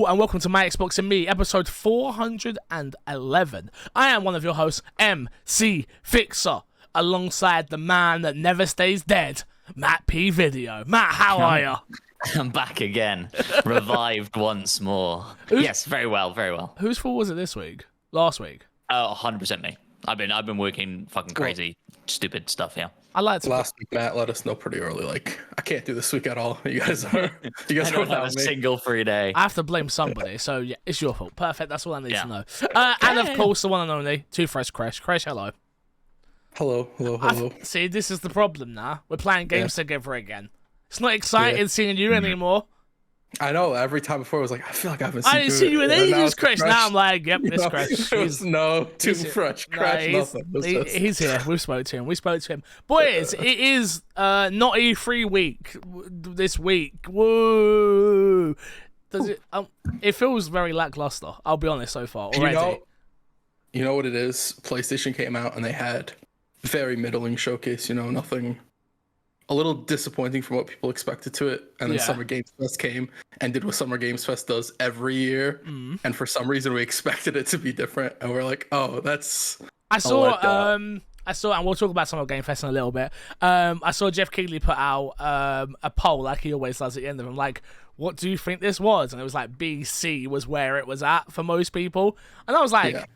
and welcome to My Xbox and Me, episode 411. I am one of your hosts, MC Fixer, alongside the man that never stays dead, Matt P. Video. Matt, how are you? I'm back again, revived once more. Yes, very well, very well. Whose fault was it this week? Last week? Oh, 100% me. I've been working fucking crazy, stupid stuff. Yeah. I like to. Last week, Matt let us know pretty early. Like, I can't do this week at all. You guys are. I don't have a single free day. I have to blame somebody, so yeah, it's your fault. Perfect. That's all I need to know. And of course, the one and only Too Fresh Crash. Crash, hello. Hello. See, this is the problem now. We're playing games together again. It's not exciting seeing you anymore. I know. Every time before, I was like, I feel like I haven't seen you in ages, Crash. Crash. Now I'm like, yep, it's Crash. Too fresh. Crash, nothing. He's here. We spoke to him. Boys, it is not E3 week this week. Woo! Does it? It feels very lackluster. I'll be honest so far already. You know what it is? PlayStation came out and they had very middling showcase. Nothing. A little disappointing from what people expected to it, and then Summer Games Fest came and did what Summer Games Fest does every year, and for some reason we expected it to be different, and we're like, oh, that's. I saw, and we'll talk about Summer Game Fest in a little bit. I saw Jeff Keighley put out a poll like he always does at the end of them, like, what do you think this was? And it was like BC was where it was at for most people, and I was like.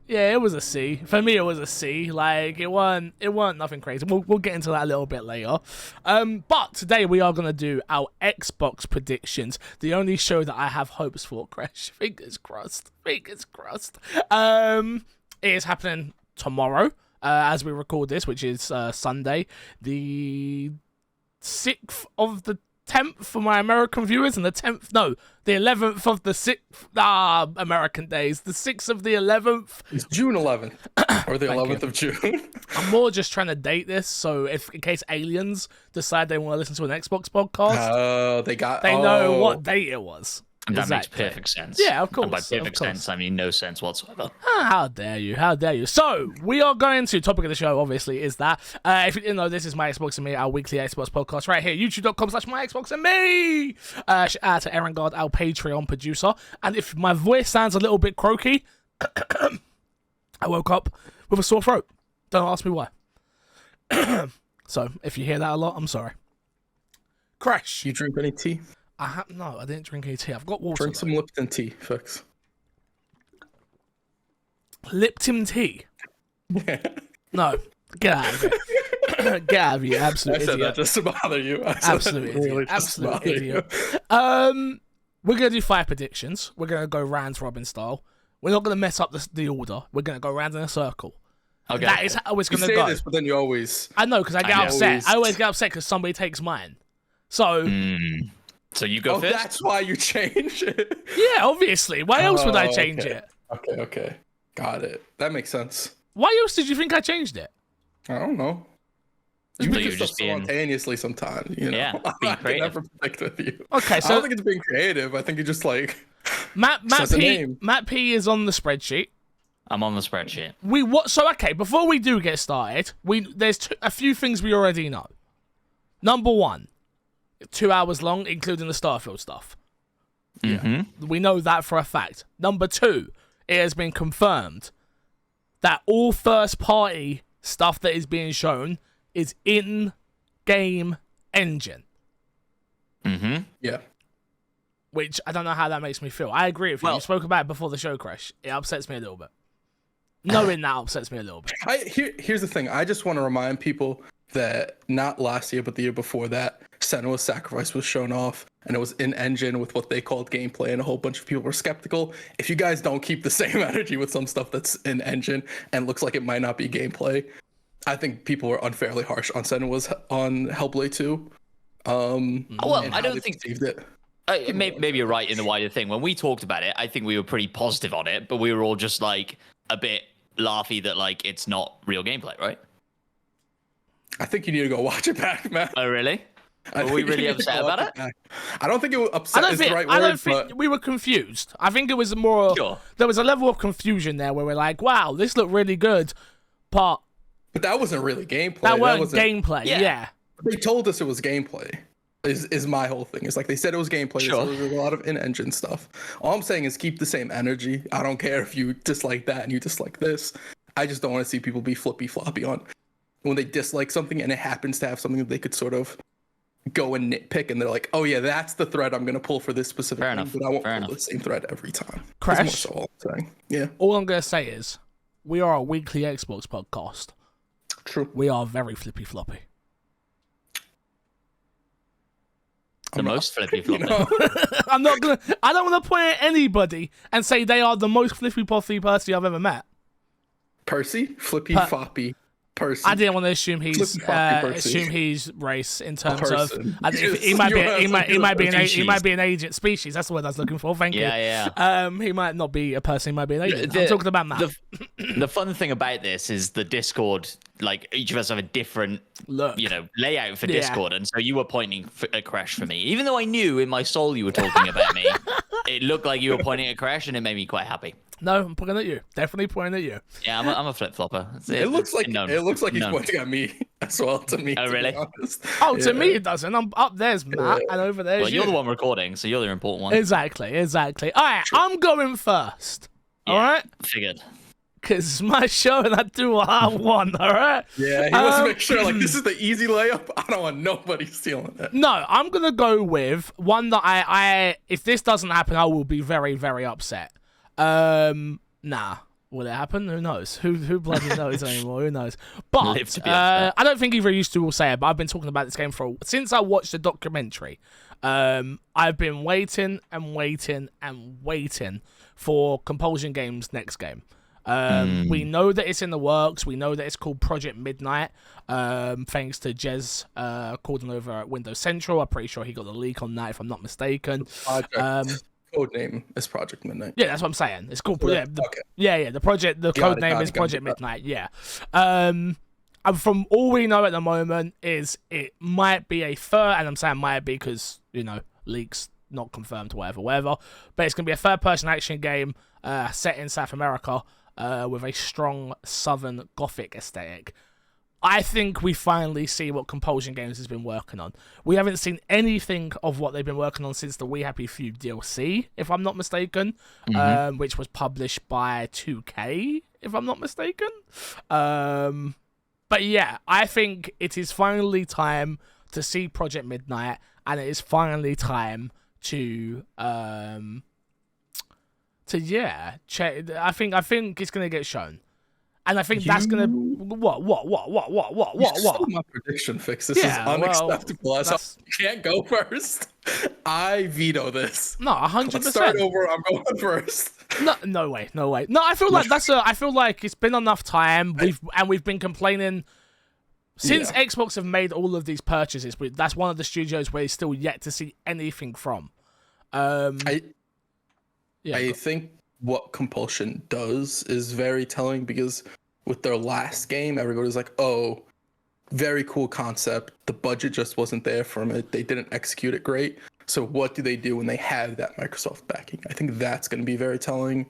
Yeah, it was a C. For me, it was a C. Like, it weren't nothing crazy. We'll get into that a little bit later. But today we are going to do our Xbox predictions. The only show that I have hopes for, Crash. Fingers crossed. It is happening tomorrow, as we record this, which is Sunday. The 6th of the 10th for my American viewers, and the 11th of the 6th American days. The 6th of the 11th. It's June 11th, or the 11th of June. I'm more just trying to date this, so if in case aliens decide they want to listen to an Xbox podcast, they know what date it was. That makes perfect sense. Yeah, of course. And by perfect sense, I mean no sense whatsoever. How dare you? So, we are going to, topic of the show, obviously, is that, if you didn't know, this is My Xbox and Me, our weekly Xbox podcast, right here, youtube.com/MyXboxandMe. Shout out to Aaron God, our Patreon producer. And if my voice sounds a little bit croaky, I woke up with a sore throat. Don't ask me why. So, if you hear that a lot, I'm sorry. Crash. You drink any tea? No, I didn't drink any tea. I've got water. Drink some Lipton tea, Fix. Lipton tea? Yeah. No, get out of here. Get out of here, absolute idiot. I said that just to bother you. Absolute idiot. We're going to do 5 predictions. We're going to go round robin style. We're not going to mess up the order. We're going to go round in a circle. Okay. That is how it's going to go. This, but then you always... I know, because I get upset. I always get upset because somebody takes mine. So... So you go first? That's why you change it? Yeah, obviously. Why else would I change it? Okay. Got it. That makes sense. Why else did you think I changed it? I don't know. You do stuff spontaneously sometimes, Yeah, I can never predict with you. Okay, so... I don't think it's being creative. I think you just like... Matt P is on the spreadsheet. I'm on the spreadsheet. Before we do get started, there's a few things we already know. Number 1. 2 hours long, including the Starfield stuff. Mm-hmm. We know that for a fact. Number 2, it has been confirmed that all first-party stuff that is being shown is in-game engine. Mm-hmm. Yeah. Which, I don't know how that makes me feel. I agree with you. You spoke about it before the show, Crash. It upsets me a little bit. Knowing that upsets me a little bit. Here's the thing. I just want to remind people that not last year, but the year before that, Senua's Sacrifice was shown off, and it was in engine with what they called gameplay, and a whole bunch of people were skeptical. If you guys don't keep the same energy with some stuff that's in engine and looks like it might not be gameplay, I think people were unfairly harsh on Senua's on Hellblade 2. I don't think it. Maybe you're right in the wider thing. When we talked about it, I think we were pretty positive on it, but we were all just like a bit laughy that like it's not real gameplay, right? I think you need to go watch it back, man. Oh, really? Were we really upset about it? I don't think it was upset is the right word. I don't think we were confused. I think it was more... Sure. There was a level of confusion there where we're like, wow, this looked really good, but... But that wasn't really gameplay. That wasn't gameplay, yeah. They told us it was gameplay. Is my whole thing. It's like they said it was gameplay. Sure. There was a lot of in-engine stuff. All I'm saying is keep the same energy. I don't care if you dislike that and you dislike this. I just don't want to see people be flippy floppy on when they dislike something and it happens to have something that they could sort of go and nitpick, and they're like, oh yeah, that's the thread I'm gonna pull for this specific Fair thing, enough. but I won't Fair pull enough. the same thread every time. Crash. That's more so all I'm saying. Yeah, All I'm gonna say is, we are a weekly Xbox podcast. true. We are very flippy floppy. The most flippy You floppy. know, I don't want to point at anybody and say they are the most flippy floppy person I've ever met. Percy, flippy floppy, Percy. I didn't want to assume he's Flippy-floppy Percy. race in terms of. person. He might be Yes, he might be species. he might be an agent species. That's the word I was looking for. Thank you. Yeah. He might not be a person. He might be an agent. I'm The- talking about Matt. The fun thing about this is the Discord, like each of us have a different, Look. layout for Yeah. Discord, and so you were pointing at Crash for me, even though I knew in my soul you were talking about me. It looked like you were pointing at Crash, and it made me quite happy. No, I'm pointing at you. Definitely pointing at you. Yeah, I'm a flip flopper. It looks like known. he's Known. pointing at me as well. To me, Oh, to be really? honest. Oh, to Yeah. me it doesn't. I'm up there's Matt, and over there's Well, you. you're the one recording, so you're the important one. Exactly. All right, I'm going first. All Yeah, right, figured. because it's my show and I do what I want. All right. Yeah, he wants to make sure like this is the easy layup. I don't want nobody stealing it. No, I'm gonna go with one that I if this doesn't happen, I will be very, very upset. Nah. Will it happen? Who knows? Who bloody knows anymore? Who knows? But Live to be upset. I don't think either of you two will say it, but I've been talking about this game since I watched the documentary. I've been waiting and waiting and waiting for Compulsion Games' next game. We know that it's in the works. We know that it's called Project Midnight. Thanks to Jez calling over at Windows Central. I'm pretty sure he got the leak on that, if I'm not mistaken. Project code name is Project Midnight. Yeah, that's what I'm saying. It's called. Yeah, Yeah, okay. The project. The Got code it, name got is it, got Project it. Midnight. Yeah. And from all we know at the moment is it might be a third, and I'm saying might be because leaks not confirmed, whatever. But it's gonna be a third-person action game set in South America with a strong Southern Gothic aesthetic. I think we finally see what Compulsion Games has been working on. We haven't seen anything of what they've been working on since the We Happy Few DLC, if I'm not mistaken, which was published by 2K, if I'm not mistaken. But yeah, I think it is finally time to see Project Midnight, and it is finally time to check. I think it's gonna get shown. And I think that's gonna what? You stole my prediction, Fix. This Yeah, is well, unacceptable. that's- You can't go first. I veto this. No, 100%. Let's start over. I'm going first. No way. No, I feel like I feel like it's been enough time. We've been complaining since Yeah. Xbox have made all of these purchases. That's one of the studios where it's still yet to see anything from. I Yeah, think what Compulsion does is very telling because with their last game, everybody's like, "Oh, very cool concept. The budget just wasn't there from it. They didn't execute it great." So what do they do when they have that Microsoft backing? I think that's going to be very telling,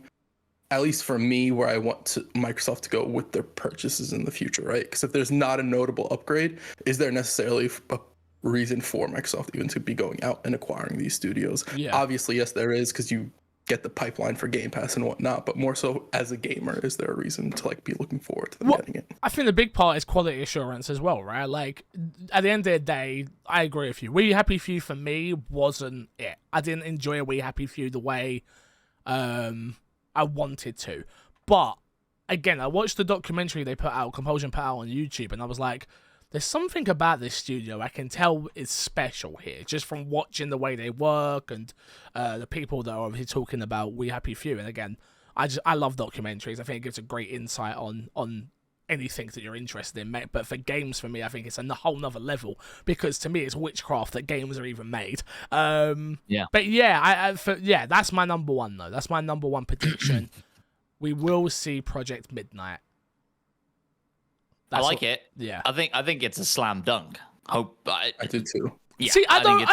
at least for me, where I want Microsoft to go with their purchases in the future, right? Because if there's not a notable upgrade, is there necessarily a reason for Microsoft even to be going out and acquiring these studios? Yeah. Obviously, yes, there is, because you get the pipeline for Game Pass and whatnot, but more so as a gamer, is there a reason to be looking forward to them getting it? I think the big part is quality assurance as well, right? Like, at the end of the day, I agree with you. We Happy Few for me wasn't it. I didn't enjoy We Happy Few the way I wanted to. But again, I watched the documentary they put out, Compulsion put out on YouTube, and I was like, there's something about this studio I can tell is special here, just from watching the way they work and the people that are obviously talking about We Happy Few. And again, I love documentaries. I think it gives a great insight on anything that you're interested in, mate. But for games, for me, I think it's a whole nother level, because to me, it's witchcraft that games are even made. Yeah. But yeah, that's my number one though. That's my number one prediction. We will see Project Midnight. I like it. Yeah. I think it's a slam dunk. I do too. Yeah, See, I think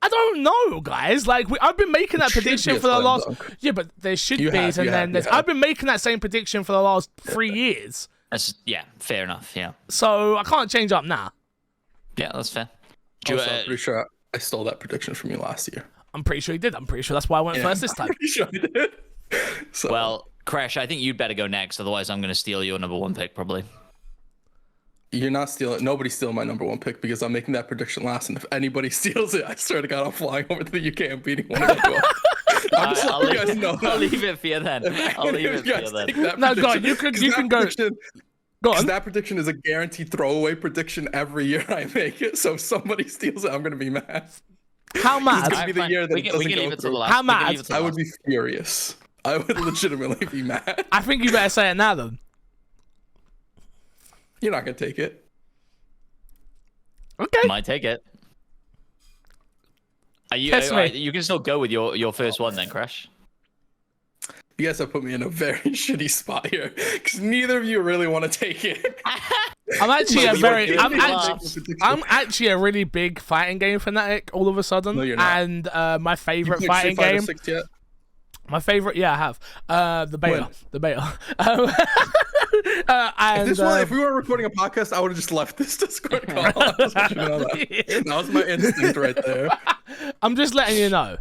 don't know, guys. Like, I've been making that should prediction be a for the slam last. dunk. Yeah, but there should You be, have, and you then have, you I've have. been making that same prediction for the last 3 years. that's fair enough. Yeah, So I can't change up now. yeah, that's fair. Do you, Also, I'm pretty sure I stole that prediction from you last year. I'm pretty sure he did. I'm pretty sure that's why I went first this time. I'm pretty sure I did. So, Well, Crash, I think you'd better go next. Otherwise, I'm going to steal your number 1 pick probably. you're not stealing. Nobody's stealing my number 1 pick because I'm making that prediction last. And if anybody steals it, I swear to God, I'm flying over to the UK and beating one of you. I'm just letting you guys know I'll that. leave it for you then. I'll leave it for you then. No, go on. You can go. Go on. That prediction is a guaranteed throwaway prediction every year I make it. So if somebody steals it, I'm gonna be mad. How mad? gonna be the year that we it can doesn't leave go it to the through. last. How we can mad? leave it to the I would last. be furious. I would legitimately be mad. I think you better say it now then. You're not gonna take it. Okay. Might take it. Are you? Test me. You can still go with your first one then, Crash. You guys have put me in a very shitty spot here because neither of you really want to take it. I'm actually a But very. you're I'm doing actually. I'm actually a really big fighting game fanatic all of a sudden. No, you're not. And my favorite Played fighting Street Fighter game. 6 yet? My favorite, yeah, I have. The beta. When? The beta. And, If we weren't recording a podcast, I would have just left this Discord call. I just want you to know that. That was my instinct right there. I'm just letting you know.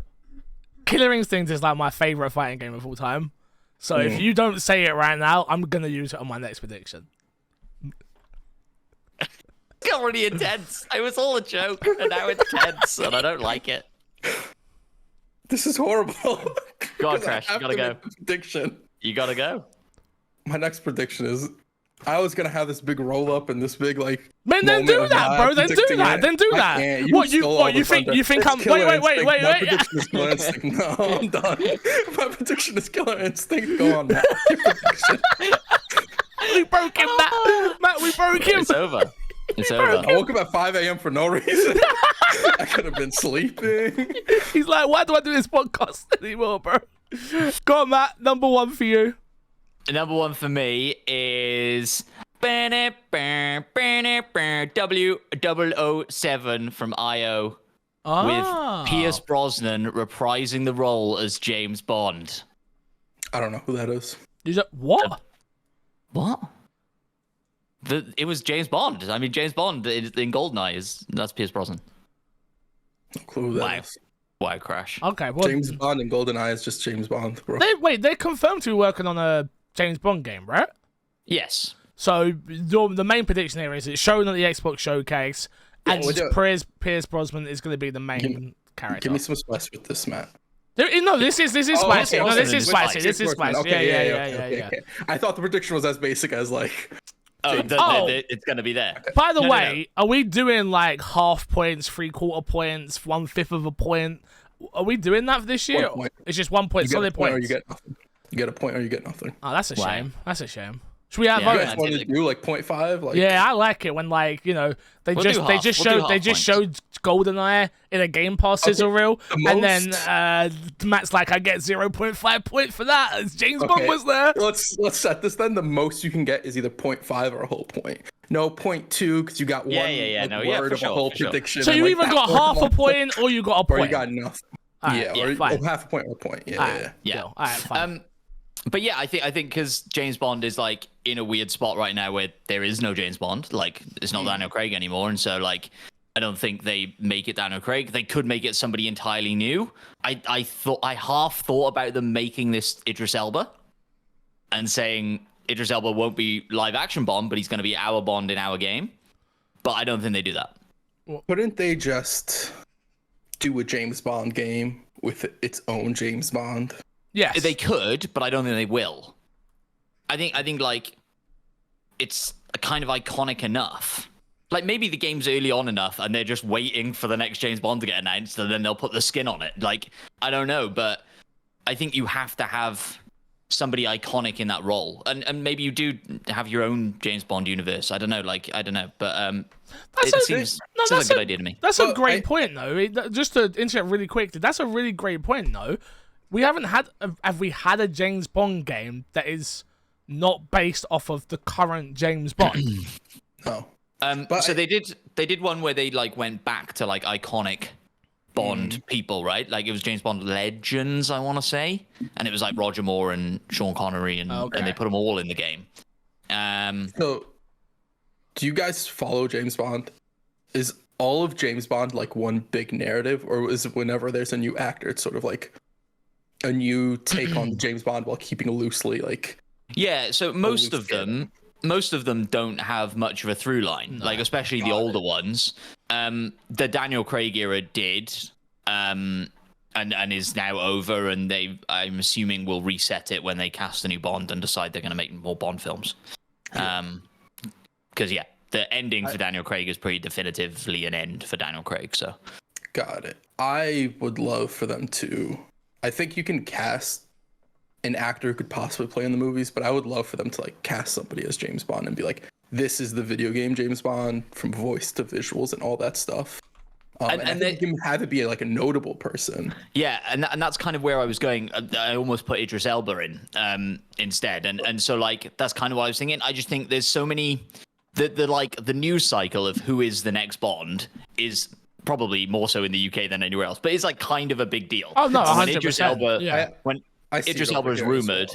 Killer Instinct is like my favorite fighting game of all time. So if you don't say it right now, I'm gonna use it on my next prediction. Got really intense. It was all a joke, and now it's tense, and I don't like it. This is horrible. Go on, 'Cause I Crash, you have gotta to go. make a prediction. You gotta go. My next prediction is I was gonna have this big roll up and this big like. Man, then moment do of that, not bro. Then do predicting that. it. Then do I that. can't. What you stole all what you the think? thunder. You think It's I'm? Killer Wait. Instinct. My wait. prediction is Killer Instinct. No, I'm done. My prediction is Killer Instinct. Go on, Matt. Your prediction. We broke him, Matt. We broke him. It's over. It's over. I woke up at 5 a.m. for no reason. I could have been sleeping. He's like, why do I do this podcast anymore, bro? Go on, Matt. Number 1 for you. Number 1 for me is W007 from IO Ah. with Pierce Brosnan reprising the role as James Bond. I don't know who that is. What? What? It was James Bond. I mean, James Bond in GoldenEye that's Pierce Brosnan. No clue who that Wow. is. Wow, Crash. Okay. Well, James Bond and GoldenEye is just James Bond, bro. they're confirmed to be working on a James Bond game, right? Yes. So the main prediction here is it's shown at the Xbox showcase, and well, Pierce Brosnan is going to be the main character. Give me some spice with this, Matt. No, this is spicy. okay. No, this is With spicy. spice. This is spicy. Okay, Yeah. okay. I thought the prediction was as basic as like. Oh, Oh. it's going to be there. By the No. way, are we doing like half points, 3/4 points, 1/5 of a point? Are we doing that for this year? 1 point. It's just 1 point, You get a solid point or points. you get nothing. You get a point or you get nothing. Oh, that's a Wow. shame. That's a shame. Should we have Yeah, You votes? guys wanted to do like 0.5? Like, Yeah, I like it when like they We'll just do they half. just We'll do showed they half just points. showed GoldenEye in a Game Pass sizzle reel, the and then most- Matt's like, I get 0.5 points for that. As James Bond Okay. was there. Let's set this then. The most you can get is either 0.5 or a whole point. No 0.2 because you got one Yeah. like, No, yeah, word for of sure, a whole for sure. prediction. So and, you like, either that got word half a one point or you got a or point. you got nothing. Alright, yeah, or fine. half a point or a point. Yeah, Alright, yeah. Yeah. cool. All right, fine. But yeah, I think because James Bond is like in a weird spot right now where there is no James Bond. Like it's not Daniel Craig anymore, and so like I don't think they make it Daniel Craig. They could make it somebody entirely new. I half thought about them making this Idris Elba and saying Idris Elba won't be live action Bond, but he's going to be our Bond in our game. But I don't think they do that. Couldn't they just do a James Bond game with its own James Bond? Yes. They could, but I don't think they will. I think like it's kind of iconic enough. Like maybe the game's early on enough and they're just waiting for the next James Bond to get announced and then they'll put the skin on it. Like I don't know, but I think you have to have somebody iconic in that role. And maybe you do have your own James Bond universe. I don't know, but it seems like a good idea to me. That's a Well, great point, though. Just to interrupt really quick, that's a really great point, though. We haven't had have we had a James Bond game that is not based off of the current James Bond? No. But so they did one where they like went back to like iconic Bond people, right? Like it was James Bond Legends, I want to say, and it was like Roger Moore and Sean Connery, and they put them all in the game. So, do you guys follow James Bond? Is all of James Bond like one big narrative, or is it whenever there's a new actor, it's sort of like a new take on James Bond while keeping loosely like? Yeah, so most of them don't have much of a through line, like especially the older ones. The Daniel Craig era did, and is now over, and I'm assuming will reset it when they cast a new Bond and decide they're going to make more Bond films. Because the ending for Daniel Craig is pretty definitively an end for Daniel Craig. So, got it. I would love for them to. I think you can cast an actor who could possibly play in the movies, but I would love for them to like cast somebody as James Bond and be like, this is the video game James Bond, from voice to visuals and all that stuff. And they can have it be like a notable person. Yeah, and that's kind of where I was going. I almost put Idris Elba in instead, and so like that's kind of what I was thinking. I just think there's so many the news cycle of who is the next Bond is probably more so in the UK than anywhere else, but it's like kind of a big deal. Oh no, 100%. When Idris Elba, yeah. when Idris Elba is rumored,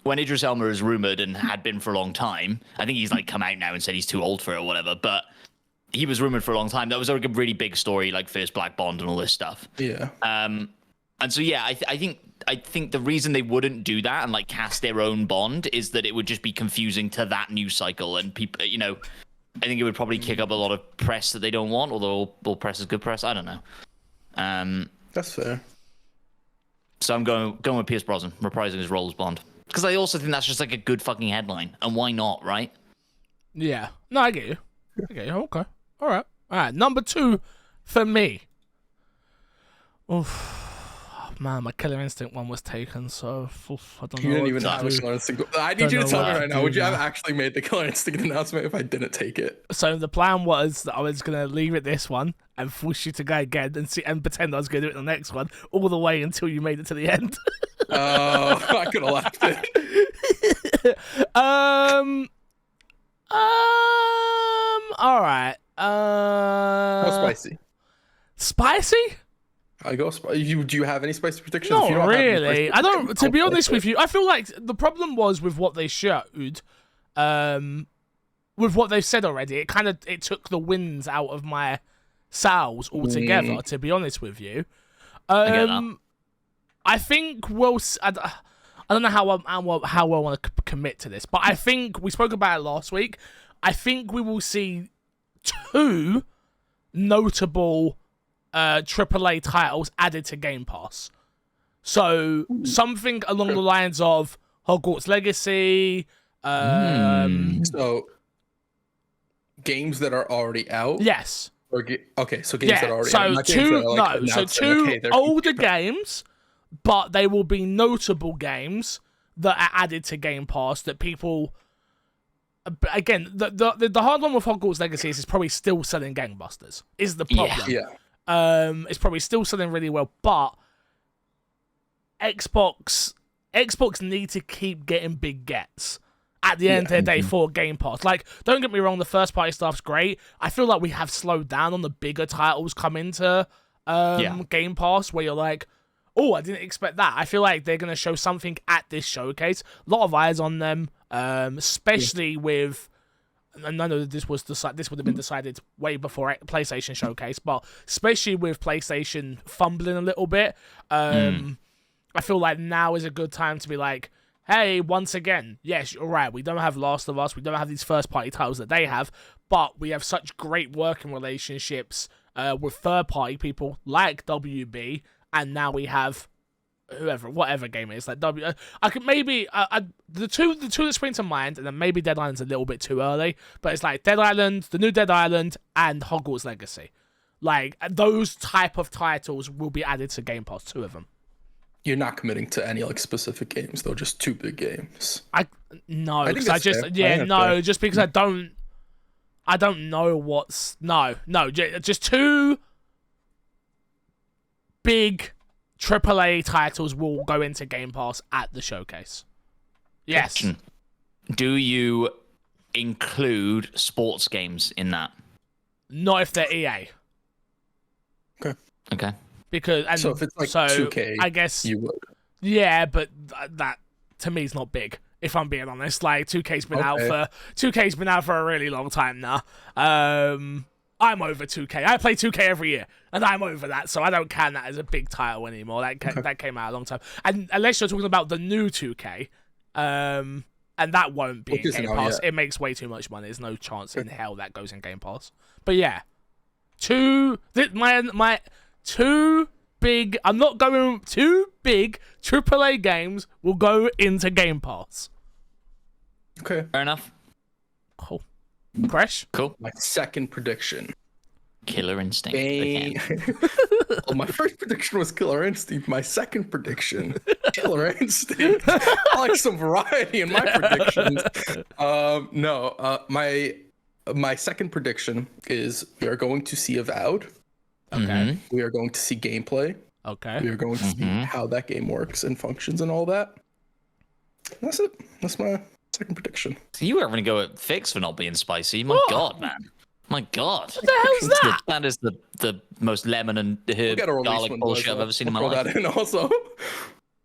when Idris Elba is rumored and had been for a long time, I think he's like come out now and said he's too old for it or whatever, but he was rumored for a long time. That was like a really big story, like first Black Bond and all this stuff. Yeah. And so I think the reason they wouldn't do that and like cast their own Bond is that it would just be confusing to that news cycle, and people, I think it would probably kick up a lot of press that they don't want. Although all press is good press, I don't know. That's fair. So I'm going with Pierce Brosnan reprising his role as Bond, because I also think that's just like a good fucking headline, and why not, right? Yeah. No, I get you. Okay. All right. Number 2 for me. Oof. Man, my Killer Instinct one was taken, so I don't know. You didn't even have a Killer Instinct. I need you to tell me right now. Would you have actually made the Killer Instinct announcement if I didn't take it? So the plan was that I was gonna leave it this one and force you to go again and pretend I was gonna do it in the next one all the way until you made it to the end. Oh, I could have left it. All right. How spicy? Spicy? I go. Do you have any spicy predictions? Not If you don't have any really. spicy I don't. predictions, To be I'll honest take with you, I feel like the problem was with what they showed, with what they've said already. It took the winds out of my sails altogether. To be honest with you, I get that. I think I don't know how well I want to commit to this, but I think we spoke about it last week. I think we will see 2 notable AAA titles added to Game Pass. So something along the lines of Hogwarts Legacy. So games that are already out. Yes. Okay, so games that are already so out. Not games that are, like, announced and, 2 okay, they're older games, but they will be notable games that are added to Game Pass that people. Again, the hard one with Hogwarts Legacy is it's probably still selling gangbusters. Is the problem? Yeah. It's probably still selling really well, but Xbox need to keep getting big gets at the end of the day for Game Pass. Like, don't get me wrong, the first party stuff's great. I feel like we have slowed down on the bigger titles coming to Game Pass, where you're like, oh, I didn't expect that. I feel like they're going to show something at this showcase. A lot of eyes on them, especially with... And I know this would have been decided way before PlayStation Showcase, but especially with PlayStation fumbling a little bit, I feel like now is a good time to be like, hey, once again, yes, you're right, we don't have Last of Us, we don't have these first-party titles that they have, but we have such great working relationships with third-party people like WB, and now we have whatever game it is, like I could maybe the two that spring to mind, and then maybe Dead Island's a little bit too early, but it's like Dead Island, the new Dead Island, and Hogwarts Legacy. Like, those type of titles will be added to Game Pass, 2 of them. You're not committing to any like specific games though, just 2 big games. Just because I don't know what's just 2 big AAA titles will go into Game Pass at the showcase. Yes. Do you include sports games in that? Not if they're EA. Okay. Because so if it's like 2K, I guess you would. Yeah, but that to me is not big. If I'm being honest, like 2K's been out for a really long time now. I'm over 2K. I play 2K every year, and I'm over that, so I don't count that as a big title anymore. That came out a long time. And unless you're talking about the new 2K, and that won't be in Game Pass. It makes way too much money. There's no chance in hell that goes in Game Pass. But yeah, my two big. I'm not going two big AAA games will go into Game Pass. Okay. Fair enough. Cool. Crash? Cool. My second prediction. Killer Instinct. Again. Well, my first prediction was Killer Instinct. My second prediction, Killer Instinct. I like some variety in my predictions. My second prediction is we are going to see Avowed. Okay. We are going to see gameplay. Okay. We are going to see how that game works and functions and all that. And that's it. That's my second prediction. So you were going to go at Fix for not being spicy. My God, man. My God. What the hell's that? That is the most lemon and herb garlic bullshit I've ever seen in my life. That in also.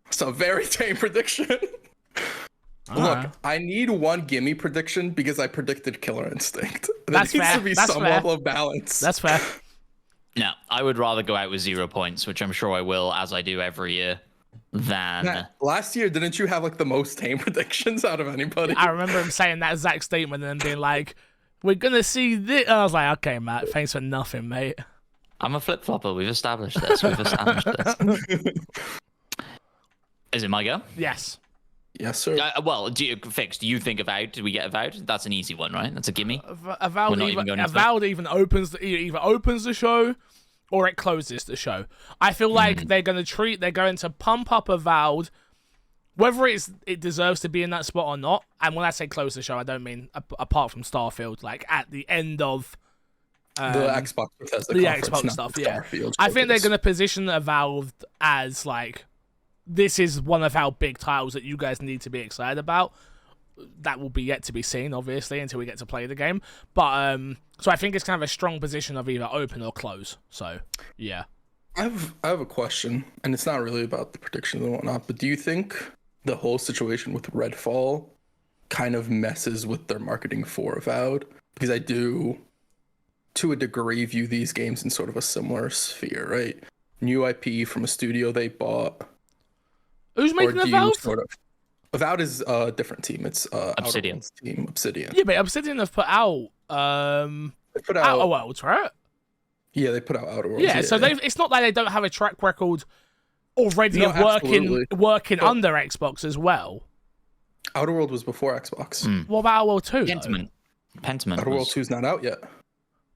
It's a very tame prediction. Look, I need one gimme prediction because I predicted Killer Instinct. There needs to be some level of balance. That's fair. No, I would rather go out with 0 points, which I'm sure I will, as I do every year, than... Matt, last year, didn't you have like the most tame predictions out of anybody? I remember him saying that exact statement and then being like, we're going to see this. And I was like, okay, Matt, thanks for nothing, mate. I'm a flip-flopper. We've established this. Is it my go? Yes. Yes, sir. Well, do you think Avowed? Do we get Avowed? That's an easy one, right? That's a gimme. Avowed even opens the show or it closes the show. I feel like they're going to pump up Avowed, whether it deserves to be in that spot or not. And when I say close the show, I don't mean apart from Starfield, like at the end of the Xbox Bethesda the conference, Xbox stuff. Yeah, Starfield I think they're going to position Avowed as like, this is one of our big titles that you guys need to be excited about. That will be yet to be seen, obviously, until we get to play the game. But so I think it's kind of a strong position of either open or close. So yeah. I have a question, and it's not really about the predictions and whatnot, but do you think the whole situation with Redfall kind of messes with their marketing for Avowed? Because I do, to a degree, view these games in sort of a similar sphere, right? New IP from a studio they bought. Who's making Avowed? Avowed is a different team. It's Obsidian. Team Obsidian. Yeah, but Obsidian have put out Outer Worlds, right? Yeah, they put out Outer Worlds. Yeah, so it's not like they don't have a track record already of working under Xbox as well. Outer World was before Xbox. What about Outer World 2? Pentiment. Outer World 2 is not out yet.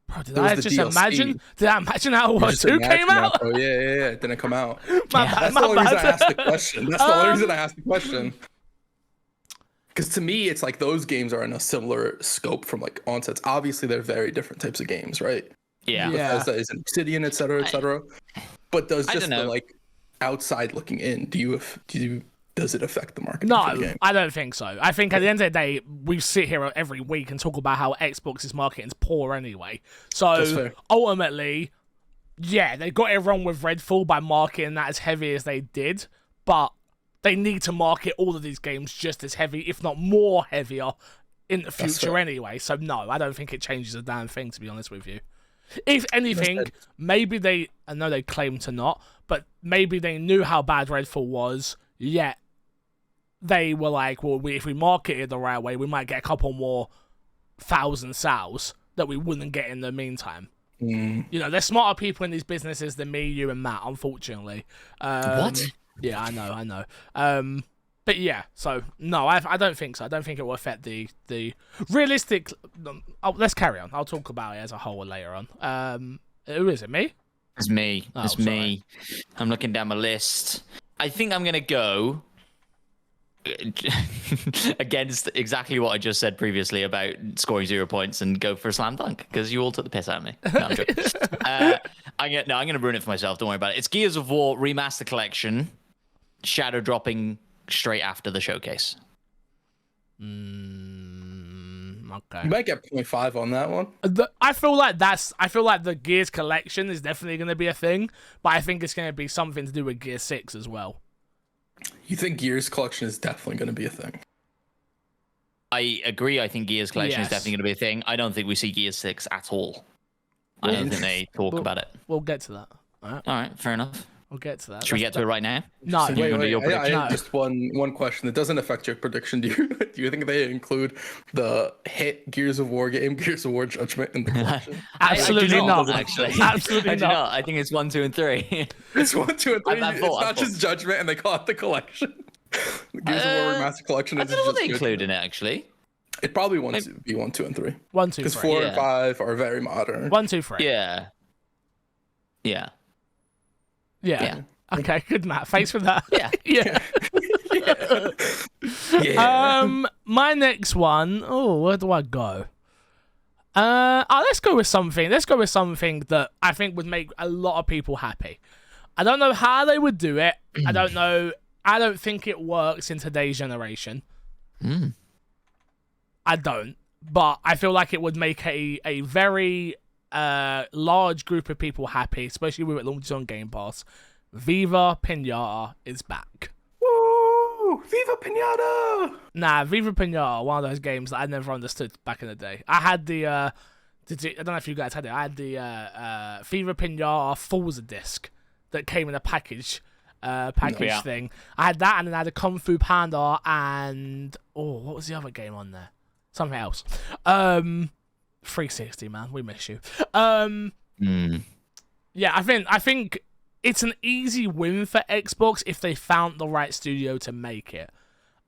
Bro, did I imagine Outer World 2 came out? Oh, yeah, it didn't come out. That's the only reason I asked the question. That's the only reason I asked the question. Because to me, it's like those games are in a similar scope from like onsets. Obviously, they're very different types of games, right? Yeah. Bethesda is an Obsidian, et cetera, et cetera. But does just the like outside looking in, does it affect the market? No, I don't think so. I think at the end of the day, we sit here every week and talk about how Xbox's marketing's poor anyway. So ultimately, yeah, they got it wrong with Redfall by marketing that as heavy as they did, but they need to market all of these games just as heavy, if not more heavier, in the future anyway. So no, I don't think it changes a damn thing, to be honest with you. If anything, maybe I know they claim to not, but maybe they knew how bad Redfall was, yet they were like, well, if we market it the right way, we might get a couple more thousand sales that we wouldn't get in the meantime. You know, there's smarter people in these businesses than me, you, and Matt, unfortunately. What? Yeah, I know. But yeah, so no, I don't think so. I don't think it will affect the realistic. Let's carry on. I'll talk about it as a whole later on. Who is it? Me? It's me. Oh, it's me. I'm looking down my list. I think I'm gonna go against exactly what I just said previously about scoring 0 points and go for a slam dunk because you all took the piss out of me. No, I'm joking. I'm gonna ruin it for myself. Don't worry about it. It's Gears of War Remaster Collection, shadow dropping straight after the showcase. Okay. You might get 0.5 on that one. I feel like the Gears collection is definitely going to be a thing, but I think it's going to be something to do with Gear 6 as well. You think Gears collection is definitely going to be a thing? I agree. I think Gears collection is definitely going to be a thing. I don't think we see Gears 6 at all. I don't think they talk about it. We'll get to that. All right, fair enough. We'll get to that. Should we get to it right now? No. So you're gonna do your prediction? I have just one question that doesn't affect your prediction. Do you think they include the hit Gears of War game, Gears of War Judgment, in the collection? Absolutely I do not. Actually, Absolutely I do not. not. I think it's 1, 2, and 3. It's 1, 2, and 3. I've It's thought, not just Judgment, and they call it the collection. The Gears of War Remastered Collection. I is don't know what just they include Judgment. in it actually. It probably wants to be 1, 2, and 3. 1, 2, Because 3. 4 Yeah. and 5 are very modern. 1, 2, 3. Yeah. Yeah. Yeah. Okay, good, Matt. Thanks for that. Yeah. Yeah. Yeah. My next one. Oh, where do I go? Let's go with something. Let's go with something that I think would make a lot of people happy. I don't know how they would do it. I don't know. I don't think it works in today's generation. I don't. But I feel like it would make a very large group of people happy, especially with it launched on Game Pass. Viva Pinata is back. Woo! Viva Pinata! Nah, Viva Pinata, one of those games that I never understood back in the day. I had the I don't know if you guys had it. I had the Viva Pinata Forza disc that came in a package thing. I had that, and then I had a Kung Fu Panda, and what was the other game on there? Something else. 360, man, we miss you. Yeah, I think it's an easy win for Xbox if they found the right studio to make it.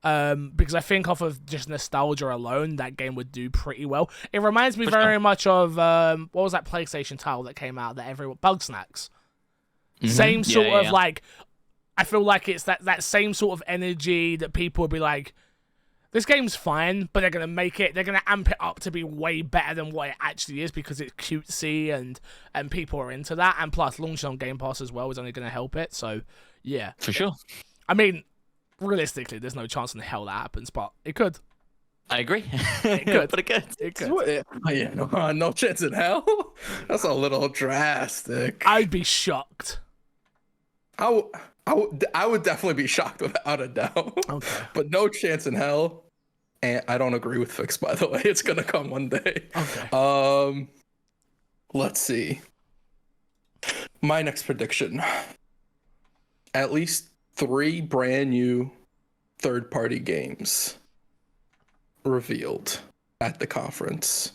Because I think off of just nostalgia alone, that game would do pretty well. It reminds me very much of what was that PlayStation title that came out that everyone Bugsnax. Same sort of like, I feel like it's that same sort of energy that people would be like, this game's fine, but they're gonna amp it up to be way better than what it actually is because it's cutesy and people are into that, and plus launching on Game Pass as well is only gonna help it. So yeah, For sure. I mean, realistically, there's no chance in hell that happens, but it could. I agree. It could. But it could. It could. No chance in hell. That's a little drastic. I'd be shocked. I would definitely be shocked without a doubt. Okay. But no chance in hell. And I don't agree with Fix, by the way. It's gonna come one day. Okay. Let's see. My next prediction. At least 3 brand new third-party games revealed at the conference.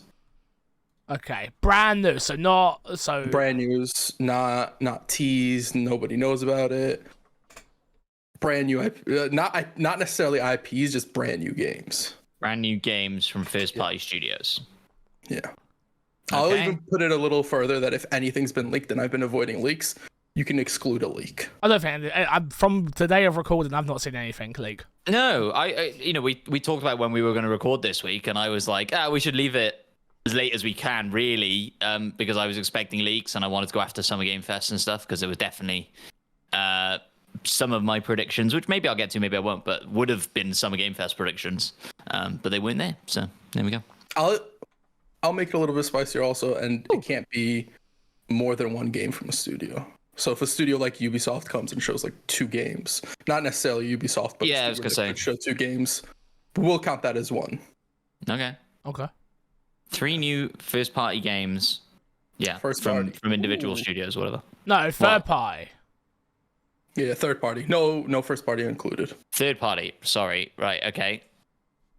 Okay. Brand new, so Brand news, not teased. Nobody knows about it. Brand new, not necessarily IPs, just brand new games. Brand new games from first-party studios. Yeah. I'll Okay. even put it a little further that if anything's been leaked, and I've been avoiding leaks, you can exclude a leak. I don't think from today I've recorded, I've not seen anything leak. No, I we talked about when we were going to record this week, and I was like, we should leave it as late as we can, really, because I was expecting leaks and I wanted to go after Summer Game Fest and stuff, because it was definitely some of my predictions, which maybe I'll get to, maybe I won't, but would have been Summer Game Fest predictions, but they weren't there, so there we go. I'll make it a little bit spicier also, and it can't be more than one game from a studio. So if a studio like Ubisoft comes and shows like 2 games, not necessarily Ubisoft, but Yeah, I was gonna say. show 2 games, but we'll count that as one. Okay. 3 new first-party games. Yeah, First from party. individual Ooh. studios, whatever. No, third party. Yeah, third party. No first party included. Third party. Sorry. Right. Okay.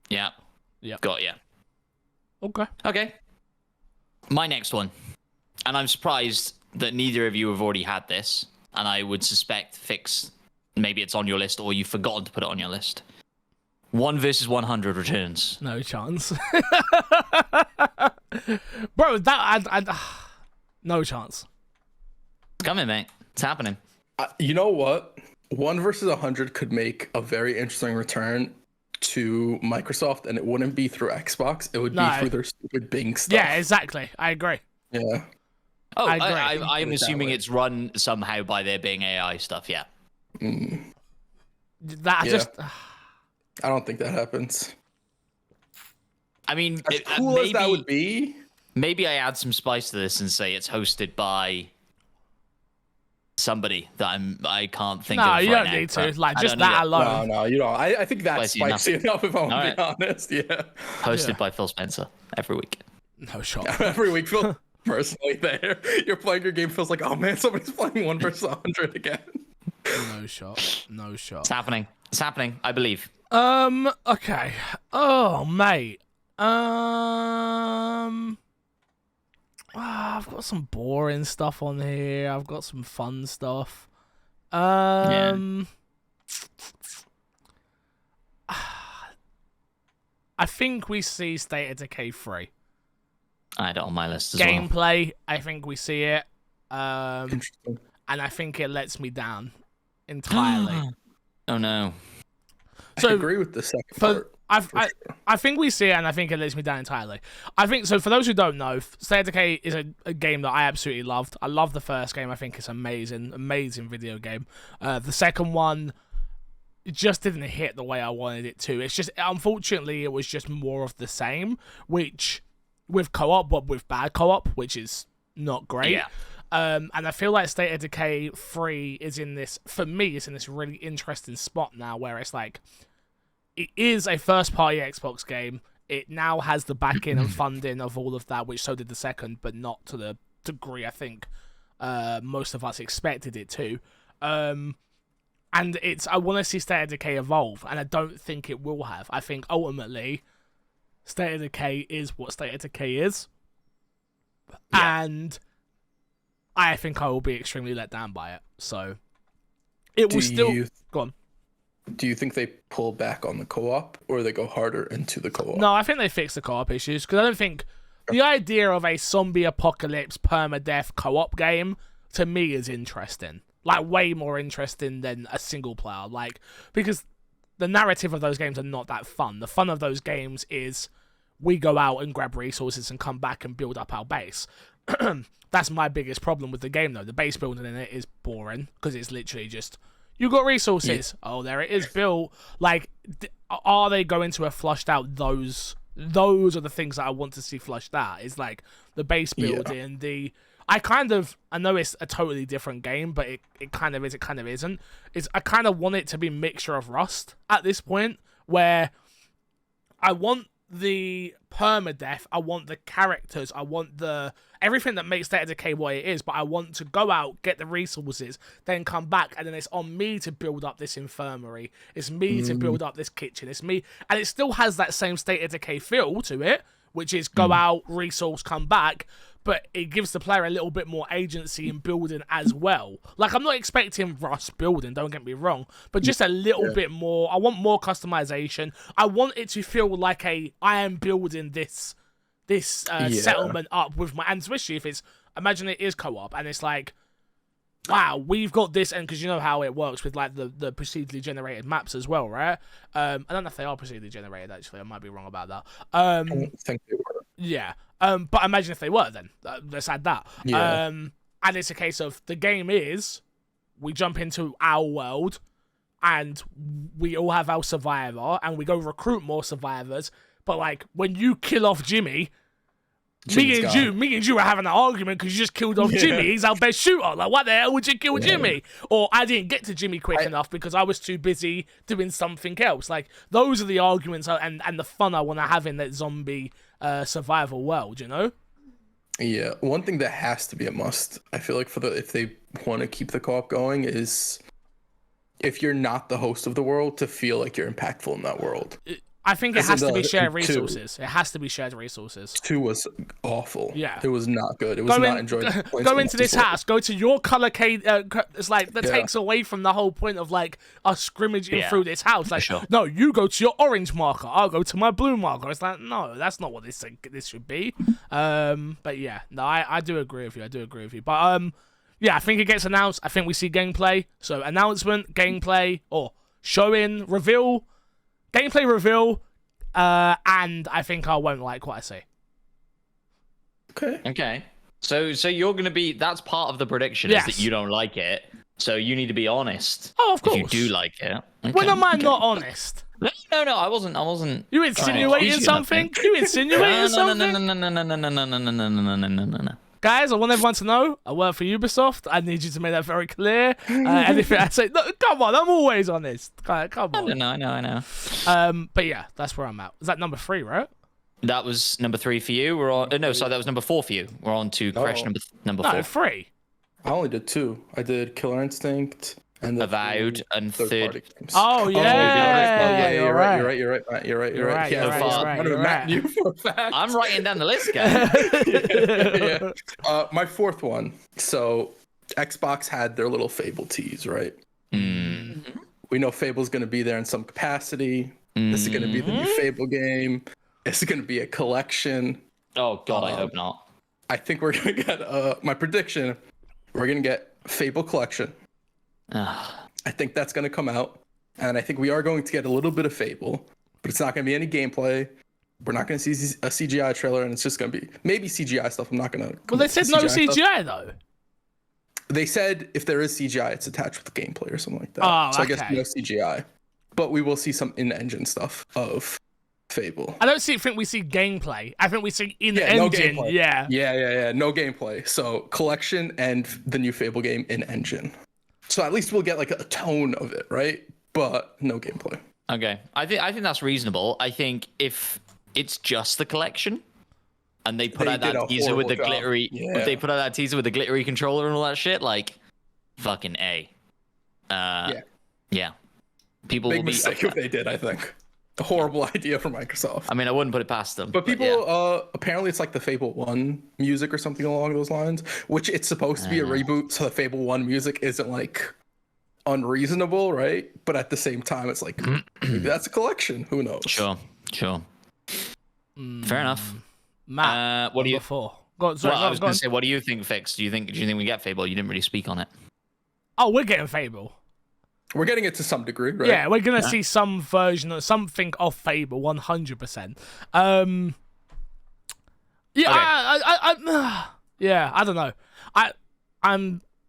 Yeah. Yep. Got ya. Okay. My next one, and I'm surprised that neither of you have already had this, and I would suspect Fix, maybe it's on your list or you've forgotten to put it on your list. 1 versus 100 returns. No chance. Bro, no chance. It's coming, mate. It's happening. You know what? 1 versus 100 could make a very interesting return to Microsoft, and it wouldn't be through Xbox. It would be through their stupid Bing stuff. Yeah, exactly. I agree. Yeah. Oh, I agree. I'm That assuming way. it's run somehow by there being AI stuff. Yeah. That Yeah. just I don't think that happens. I mean, As cool as that would be. maybe I add some spice to this and say it's hosted by somebody that I can't think of. no, you right don't now, need to. but Like I just don't need that it. alone. No, you don't. I think that's Spicy spicy enough if I'm All being honest. Yeah. Hosted Yeah. by Phil Spencer every week. No shot. Every week, Phil personally there. You're playing your game, feels like, oh man, somebody's playing 1 versus 100 again. No shot. No shot. It's happening. It's happening. I believe. Okay. Oh, mate. I've got some boring stuff on here. I've got some fun stuff. I think we see State of Decay 3. I had it on my list as well. Gameplay, I think we see it. Interesting. And I think it lets me down entirely. Oh no. I agree with the second part. I think we see it, and I think it lets me down entirely. I think so. For those who don't know, State of Decay is a game that I absolutely loved. I love the first game. I think it's amazing video game. The second one, it just didn't hit the way I wanted it to. It's just, unfortunately, it was just more of the same, which with co-op, but with bad co-op, which is not great. Yeah. And I feel like State of Decay 3 is in this, for me, it's in this really interesting spot now where it's like, it is a first-party Xbox game. It now has the backing and funding of all of that, which so did the second, but not to the degree I think most of us expected it to. And I want to see State of Decay evolve, and I don't think it will have. I think ultimately, State of Decay is what State of Decay is. Yeah. And I think I will be extremely let down by it. So it will still... Go on. Do you think they pull back on the co-op, or they go harder into the co-op? No, I think they fix the co-op issues, because I don't think the idea of a zombie apocalypse permadeath co-op game to me is interesting. Like, way more interesting than a single player. Like, because the narrative of those games are not that fun. The fun of those games is we go out and grab resources and come back and build up our base. That's my biggest problem with the game, though. The base building in it is boring, because it's literally just... You got resources. Yeah. Oh, there it is built. Like, are they going to have flushed out those? Those are the things that I want to see flushed out. Is like the base building. Yeah. I know it's a totally different game, but it kind of is. It kind of isn't. I kind of want it to be a mixture of Rust at this point, where I want the permadeath, I want the characters, I want the everything that makes State of Decay what it is, but I want to go out, get the resources, then come back, and then it's on me to build up this infirmary. It's me to build up this kitchen. It's me, and it still has that same State of Decay feel to it, which is go out, resource, come back, but it gives the player a little bit more agency in building as well. Like, I'm not expecting Rust building, don't get me wrong, but just a little bit more. I want more customization. I want it to feel like I am building this settlement up with my, and especially if it's, imagine it is co-op, and it's like, wow, we've got this, and because you know how it works with like the procedurally generated maps as well, right? I don't know if they are procedurally generated, actually. I might be wrong about that. I don't think they were. Yeah. But imagine if they were, then. Let's add that. Yeah. And it's a case of the game is, we jump into our world, and we all have our survivor, and we go recruit more survivors. But like, when you kill off Jimmy, me and you are having an argument because you just killed off Jimmy. He's our best shooter. Like, what the hell would you kill Jimmy? Or I didn't get to Jimmy quick enough because I was too busy doing something else. Like, those are the arguments and the fun I want to have in that zombie survival world, you know? Yeah, one thing that has to be a must, I feel like, if they want to keep the co-op going, is if you're not the host of the world, to feel like you're impactful in that world. I think it has to be shared resources. It has to be shared resources. 2 was awful. Yeah. It was not good. It was not enjoyable. Go into this house. Go to your color code. It's like, that takes away from the whole point of like us scrimmaging through this house. Like, no, you go to your orange marker. I'll go to my blue marker. It's like, no, that's not what this should be. But yeah, no, I do agree with you. But yeah, I think it gets announced. I think we see gameplay. So announcement, gameplay, or showing, reveal. Gameplay reveal, and I think I won't like what I see. Okay. So you're gonna be, that's part of the prediction, is that you don't like it. So you need to be honest. Oh, of course. If you do like it. Okay. When am I not honest? No, I wasn't. You insinuating something? You insinuating something? No. Guys, I want everyone to know I work for Ubisoft. I need you to make that very clear. Anything I say, no, come on, I'm always honest. Come on. I know. But yeah, that's where I'm at. Is that number 3, right? That was number 3 for you. We're on. No, sorry, that was number 4 for you. We're on to Crash number 4. No, 3. I only did 2. I did Killer Instinct and Avowed and third. Oh yeah, you're right. You're right, Matt. You're right. You're right. You for a fact. I'm writing down the list, guys. My 4th one. So Xbox had their little Fable tease, right? We know Fable's going to be there in some capacity. This is going to be the new Fable game. This is going to be a collection. Oh God, I hope not. I think we're going to get my prediction. We're going to get Fable Collection. I think that's going to come out, and I think we are going to get a little bit of Fable, but it's not going to be any gameplay. We're not going to see a CGI trailer, and it's just going to be maybe CGI stuff. I'm not going to. Well, they said no CGI though. They said if there is CGI, it's attached with the gameplay or something like that. Oh, so okay. I guess no CGI, but we will see some in-engine stuff of Fable. I don't think we see gameplay. I think we see No in-engine. gameplay. Yeah. No gameplay. So collection and the new Fable game in-engine. So at least we'll get like a tone of it, right? But no gameplay. Okay, I think that's reasonable. I think if it's just the collection, and they put out that teaser with the glittery, if they put out that teaser with the glittery controller and all that shit, like, fucking A. Yeah. People Big will be mistake if they did. I think a horrible idea for Microsoft. I mean, I wouldn't put it past them. But people, apparently it's like the Fable 1 music or something along those lines, which it's supposed to be a reboot, so the Fable 1 music isn't like unreasonable, right? But at the same time, it's like, maybe that's a collection. Who knows? Sure. Fair enough. Matt, what do you? 4. I was going to say, what do you think, Fix? Do you think we get Fable? You didn't really speak on it. Oh, we're getting Fable. We're getting it to some degree, right? Yeah, we're gonna see some version of something of Fable, 100%. I don't know.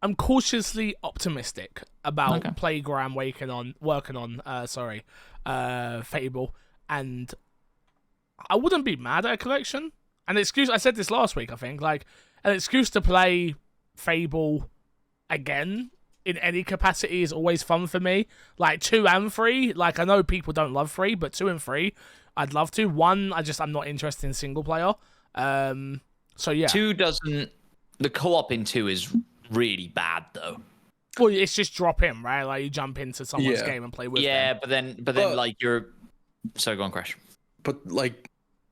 I'm cautiously optimistic about Playground working on Fable, and I wouldn't be mad at a collection. An excuse. I said this last week. I think like an excuse to play Fable again in any capacity is always fun for me. Like 2 and 3, like I know people don't love 3, but 2 and 3, I'd love to. 1, I'm not interested in single player. So yeah. 2 doesn't. The co-op in 2 is really bad though. Well, it's just drop in, right? Like you jump into someone's game and play with them. Yeah, but then like you're. Sorry, go on, Crash. But like,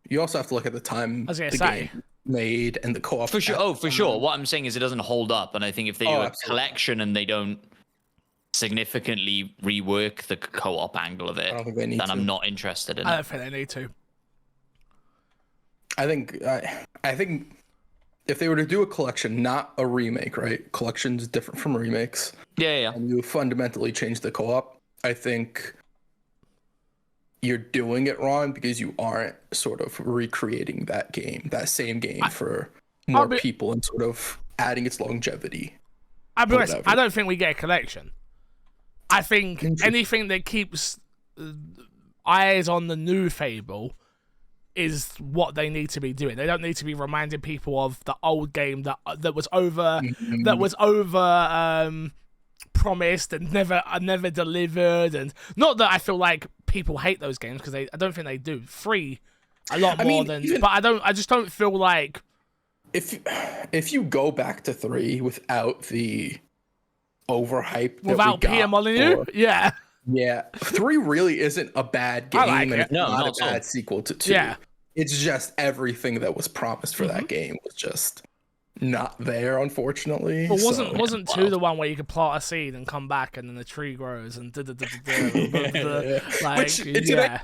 you also have to look at the time I was gonna the say. game made and the co-op. For sure. Oh, for sure. What I'm saying is it doesn't hold up, and I think if they do a collection and they don't significantly rework the co-op angle of it, then I'm not interested in it. I don't think they need to. I think if they were to do a collection, not a remake, right? Collection's different from remakes. Yeah. And you fundamentally change the co-op. I think you're doing it wrong because you aren't sort of recreating that same game for more people and sort of adding its longevity. I'll be honest, I don't think we get a collection. I think anything that keeps eyes on the new Fable is what they need to be doing. They don't need to be reminding people of the old game that was over promised and never delivered. And not that I feel like people hate those games, because I don't think they do. 3 a lot more than, but I just don't feel like if you go back to 3 without the overhype without Pierre Molyneux, yeah, 3 really isn't a bad game, like and it's not a bad all. sequel to 2. Yeah, it's just everything that was promised for that game was just not there, unfortunately. But wasn't 2 the one where you could plant a seed and come back and then the tree grows and like Which it's like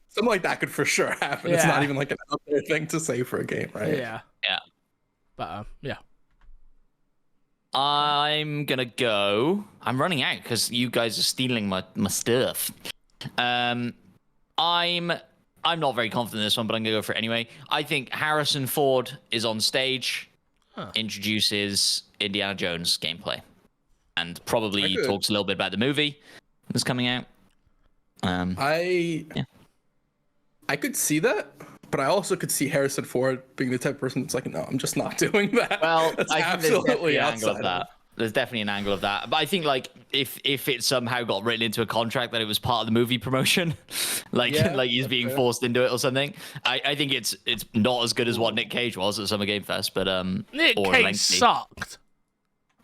something like that could for sure happen. It's not even like an out there thing to say for a game, right? Yeah. But yeah. I'm gonna go. I'm running out because you guys are stealing my stuff. I'm not very confident in this one, but I'm gonna go for it anyway. I think Harrison Ford is on stage, introduces Indiana Jones gameplay, and probably talks a little bit about the movie that's coming out. I could see that, but I also could see Harrison Ford being the type of person that's like, no, I'm just not doing that. Well, that's I think absolutely the angle of outside that. There's definitely an angle of that. But I think like if it somehow got written into a contract that it was part of the movie promotion, like like he's being forced into it or something, I think it's not as good as what Nick Cage was at Summer Game Fest. But Nick Cage sucked.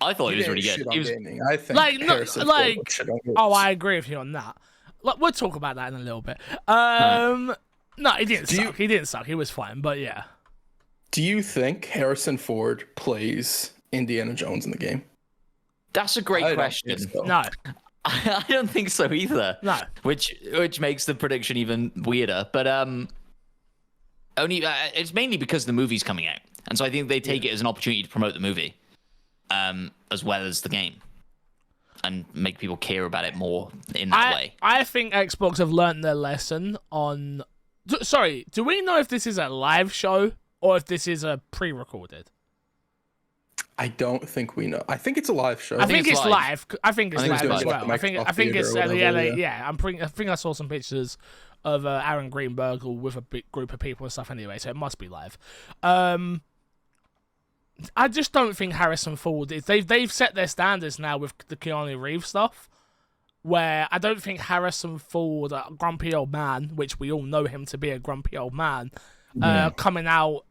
I thought he was really good. He was I think like Harrison no, Ford like shit on games. oh, I agree with you on that. Like, we'll talk about that in a little bit. No, he didn't suck. He didn't suck. He was fine, but yeah. Do you think Harrison Ford plays Indiana Jones in the game? That's a great question. No. I don't think so either. No. Which makes the prediction even weirder. But only it's mainly because the movie's coming out, and so I think they take it as an opportunity to promote the movie, as well as the game, and make people care about it more in that way. I think Xbox have learned their lesson on. Sorry, do we know if this is a live show or if this is a pre-recorded? I don't think we know. I think it's a live show. I think it's live. I think it's live as well. I think it's theater or the LA. whatever, Yeah, I think I saw some pictures of Aaron Greenberg with a big group of people and stuff. Anyway, so it must be live. I just don't think Harrison Ford is. They've set their standards now with the Keanu Reeves stuff, where I don't think Harrison Ford, a grumpy old man, which we all know him to be a grumpy old man, coming out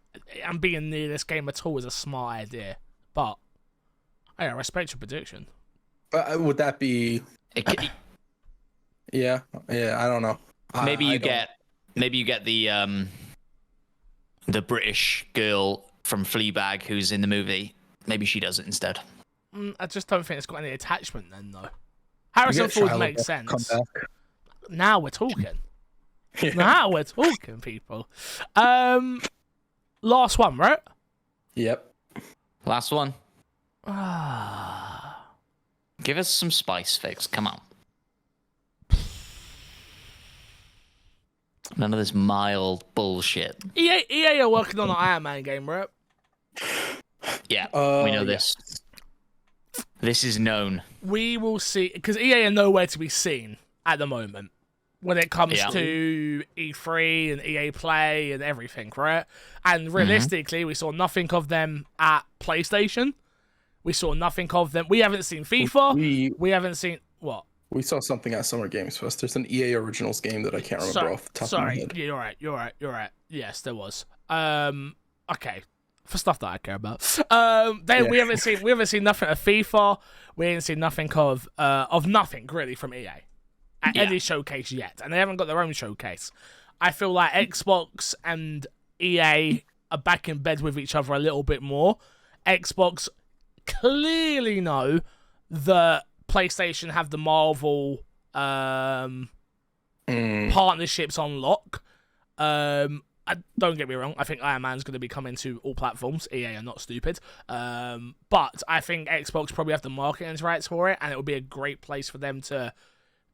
and being near this game at all is a smart idea. But I respect your prediction. Would that be? Yeah. I don't know. Maybe you get the British girl from Fleabag who's in the movie. Maybe she does it instead. I just don't think it's got any attachment then, though. Harrison Ford makes sense. Now we're talking. Yeah. Now we're talking, people. Last one, right? Yep. Last one. Give us some spice, Fix. Come on. None of this mild bullshit. EA are working on an Iron Man game, right? Yeah, we know this. Yes. This is known. We will see, because EA are nowhere to be seen at the moment when it comes to E3 and EA Play and everything, right? And realistically, we saw nothing of them at PlayStation. We saw nothing of them. We haven't seen FIFA. We haven't seen what? We saw something at Summer Games Fest. There's an EA Originals game that I can't remember off the top of my head. You're right. Yes, there was. Okay. For stuff that I care about. We haven't seen nothing of FIFA. We ain't seen nothing of nothing really from EA at any showcase yet, and they haven't got their own showcase. I feel like Xbox and EA are back in bed with each other a little bit more. Xbox clearly know that PlayStation have the Marvel partnerships on lock. Don't get me wrong, I think Iron Man's going to be coming to all platforms. EA are not stupid. But I think Xbox probably have the marketing rights for it, and it would be a great place for them to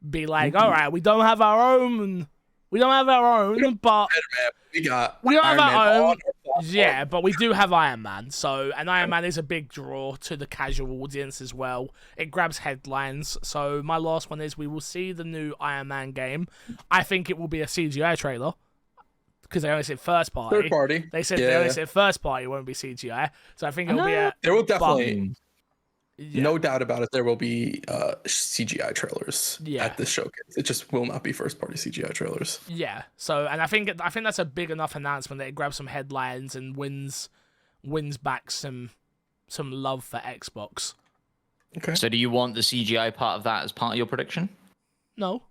be like, all right, we don't have our own, but we don't have our own. Yeah, but we do have Iron Man. So, and Iron Man is a big draw to the casual audience as well. It grabs headlines. So my last one is we will see the new Iron Man game. I think it will be a CGI trailer, because they only said first party. Third party. They said they only said first party, it won't be CGI. So I think it'll be a. There will definitely, no doubt about it, there will be CGI trailers at this showcase. It just will not be first party CGI trailers. Yeah. So, and I think that's a big enough announcement that it grabs some headlines and wins back some love for Xbox. Okay. So do you want the CGI part of that as part of your prediction? No.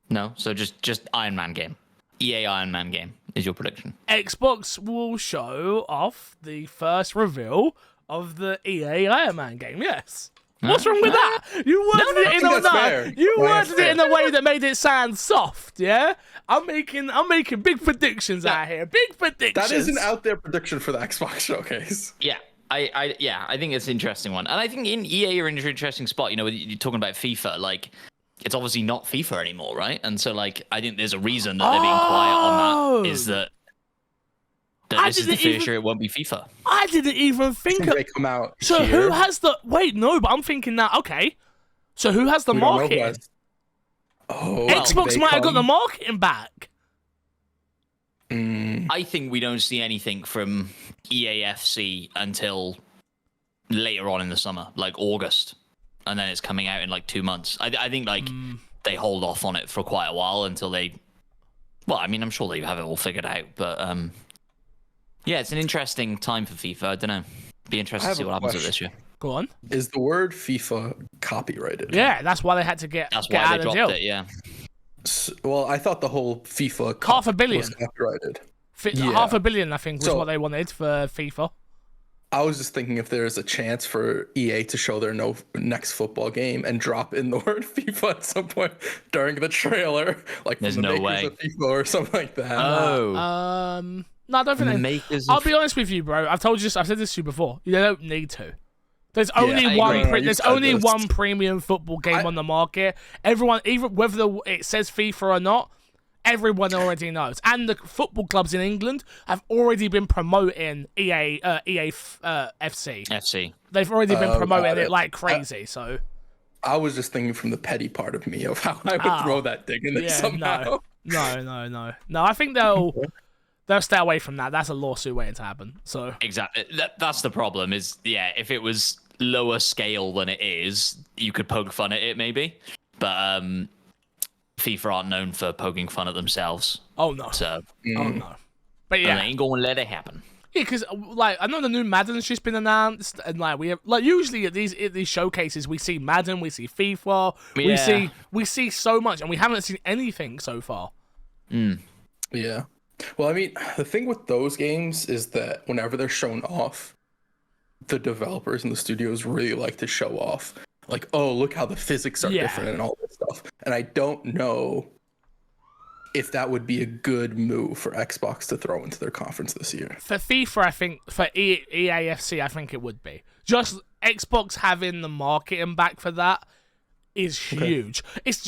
No. So just Iron Man game. EA Iron Man game is your prediction. Xbox will show off the first reveal of the EA Iron Man game. Yes. What's wrong with that? You worded it in a way that made it sound soft. Yeah. I'm making big predictions out here. Big predictions. That is an out there prediction for the Xbox showcase. Yeah. I think it's an interesting one, and I think in EA you're in an interesting spot. You know, you're talking about FIFA, like. It's obviously not FIFA anymore, right? And so, like, I think there's a reason that they're being quiet on that. Is that this is the first year it won't be FIFA. I didn't even think they come out. So here. who has the? Wait, no, but I'm thinking that. Okay, so who has the marketing? Xbox might have got the marketing back. I think we don't see anything from EAFC until later on in the summer, like August, and then it's coming out in like 2 months. I think like they hold off on it for quite a while until they. Well, I mean, I'm sure they have it all figured out, but yeah, it's an interesting time for FIFA. I don't know. Be interested to see what happens with this year. Go on. Is the word FIFA copyrighted? Yeah, that's why they had to get That's get why out they of the dropped deal. it. Yeah. Well, I thought the whole FIFA $500 million. was copyrighted. Yeah. $500 million, I think, was So- what they wanted for FIFA. I was just thinking if there's a chance for EA to show their next football game and drop in the word FIFA at some point during the trailer, like There's from the no makers way. of FIFA or something like that. Oh. No, I don't think the they. makers I'll of- be honest with you, bro. I've told you this. I've said this to you before. You don't need to. There's only I one. agree. There's You said only this. one premium football game on the market. Everyone, even whether it says FIFA or not, everyone already knows. And the football clubs in England have already been promoting EA FC. FC. They've already been promoting got it it. like crazy. So I was just thinking from the petty part of me of how I would throw that dig in there yeah, somehow. no. I think they'll stay away from that. That's a lawsuit waiting to happen. So Exactly. That's the problem. Is if it was lower scale than it is, you could poke fun at it maybe, but FIFA aren't known for poking fun at themselves, oh no, so oh no. But they yeah, ain't gonna let it happen. yeah, because like I know the new Madden's just been announced, and like we have like usually at these showcases we see Madden, we see FIFA, Yeah. we see so much, and we haven't seen anything so far. Yeah. Well, I mean, the thing with those games is that whenever they're shown off, the developers and the studios really like to show off. Like, oh, look how the physics are Yeah. different and all this stuff. And I don't know if that would be a good move for Xbox to throw into their conference this year. For FIFA, I think for EAFC, I think it would be just Xbox having the marketing back for that is huge.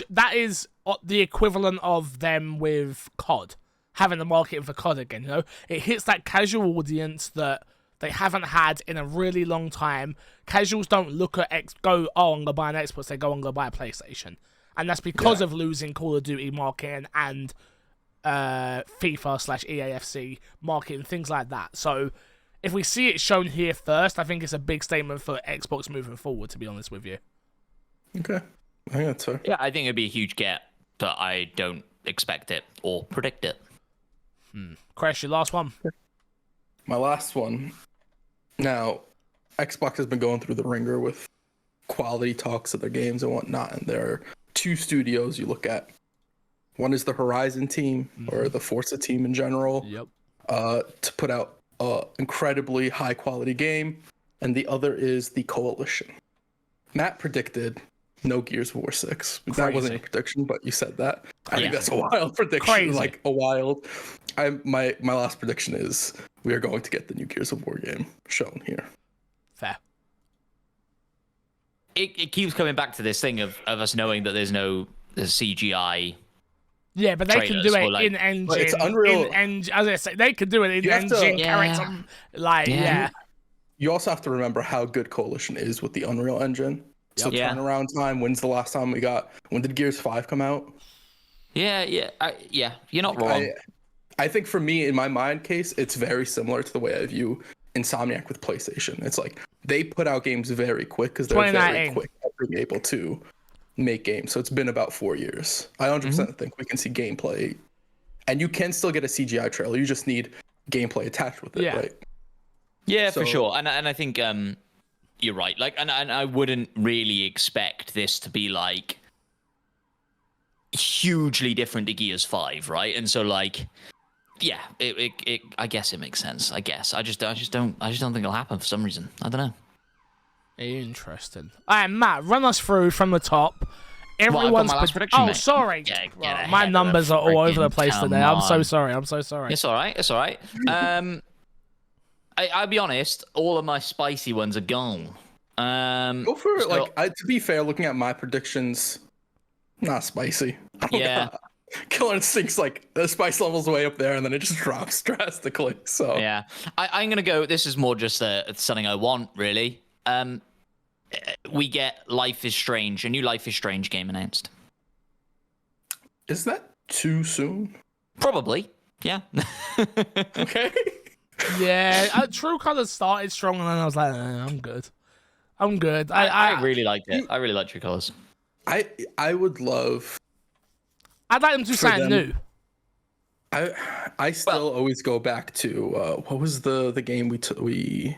That is the equivalent of them with COD having the marketing for COD again. You know, it hits that casual audience that they haven't had in a really long time. Casuals don't look at I'm gonna buy an Xbox. They go, I'm gonna buy a PlayStation, and that's because of losing Call of Duty marketing and FIFA/EAFC marketing, things like that. So if we see it shown here first, I think it's a big statement for Xbox moving forward, to be honest with you. Okay. I think that's fair. Yeah, I think it'd be a huge get, but I don't expect it or predict it. Crash, your last one. My last one. Now, Xbox has been going through the ringer with quality talks of their games and whatnot, and there are two studios you look at. One is the Horizon team, or the Forza team in general, Yep. to put out an incredibly high quality game, and the other is the Coalition. Matt predicted no Gears of War 6. That wasn't a prediction, but you said that. I think that's a wild prediction. Crazy. Like a wild. My last prediction is we are going to get the new Gears of War game shown here. Fair. It keeps coming back to this thing of us knowing that there's CGI. Yeah, but they can do Trailers it or, like- in engine. But it's Unreal. As I say, they can do it in You have to- engine Yeah. character. Like, Yeah. yeah. You also have to remember how good Coalition is with the Unreal Engine. So Yeah. turnaround time. When's the last time we got? When did Gears 5 come out? Yeah. You're not wrong. I think for me, in my mind case, it's very similar to the way I view Insomniac with PlayStation. It's like they put out games very quick because they're very 2019. quick at being able to make games. So it's been about 4 years. I 100% think we can see gameplay, and you can still get a CGI trailer. You just need gameplay attached with it, Yeah. right? Yeah, for So- sure. And I think you're right. Like, and I wouldn't really expect this to be like hugely different to Gears 5, right? And so like, yeah, it I guess it makes sense. I guess I just don't think it'll happen for some reason. I don't know. Interesting. All right, Matt, run us through from the top. I've got Everyone's my last prediction, Oh, mate. sorry. Yeah, get Well, ahead my of numbers the are all over the freaking place come today. I'm so on. sorry. I'm so sorry. It's all right. It's all right. I'll be honest. All of my spicy ones are gone. Go for it. So- To be fair, looking at my predictions, not spicy. Yeah. Killer Instinct's like the spice level's way up there, and then it just drops drastically. So Yeah, I'm gonna go. This is more just something I want, really. We get Life is Strange, a new Life is Strange game announced. is that too soon? Probably, yeah. Okay. Yeah, True Colors started strong, and then I was like, I'm good. I'm good. I really liked it. I really liked True Colors. I would love. I'd like them to do something new. I still always go back to what was the game we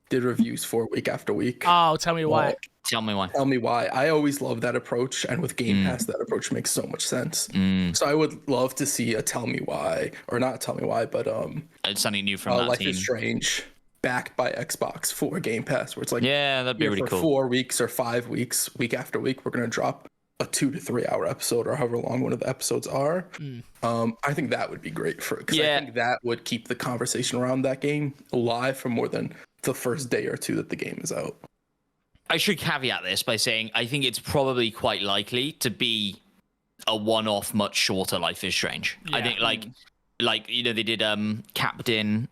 did reviews for week after week. Oh, tell me why. Tell me why. Tell me why. I always love that approach, and with Game Pass, that approach makes so much sense. So I would love to see a Tell Me Why, or not Tell Me Why, but It's something new from that Life team. is Strange, backed by Xbox for Game Pass, where it's like, Yeah, that'd be really for cool. 4 weeks or 5 weeks, week after week, we're gonna drop a 2 to 3 hour episode, or however long one of the episodes are. I think that would be great for it, because I think that would keep the conversation around that game alive for more than the first day or two that the game is out. I should caveat this by saying I think it's probably quite likely to be a one-off, much shorter Life is Strange. I think like you know, they did Captain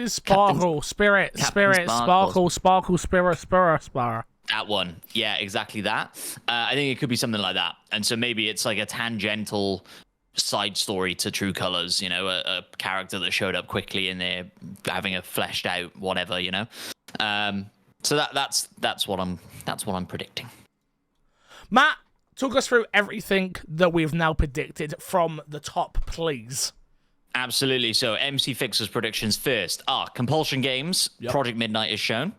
Sparkle, Spirit, Sparkle, Spirit. that one. Yeah, exactly that. I think it could be something like that. And so maybe it's like a tangential side story to True Colors, you know, a character that showed up quickly and they're having a fleshed out whatever, you know. So that's what I'm predicting. Matt, talk us through everything that we've now predicted from the top, please. Absolutely. So MC Fixer's predictions first are Compulsion Games, Project Midnight is shown.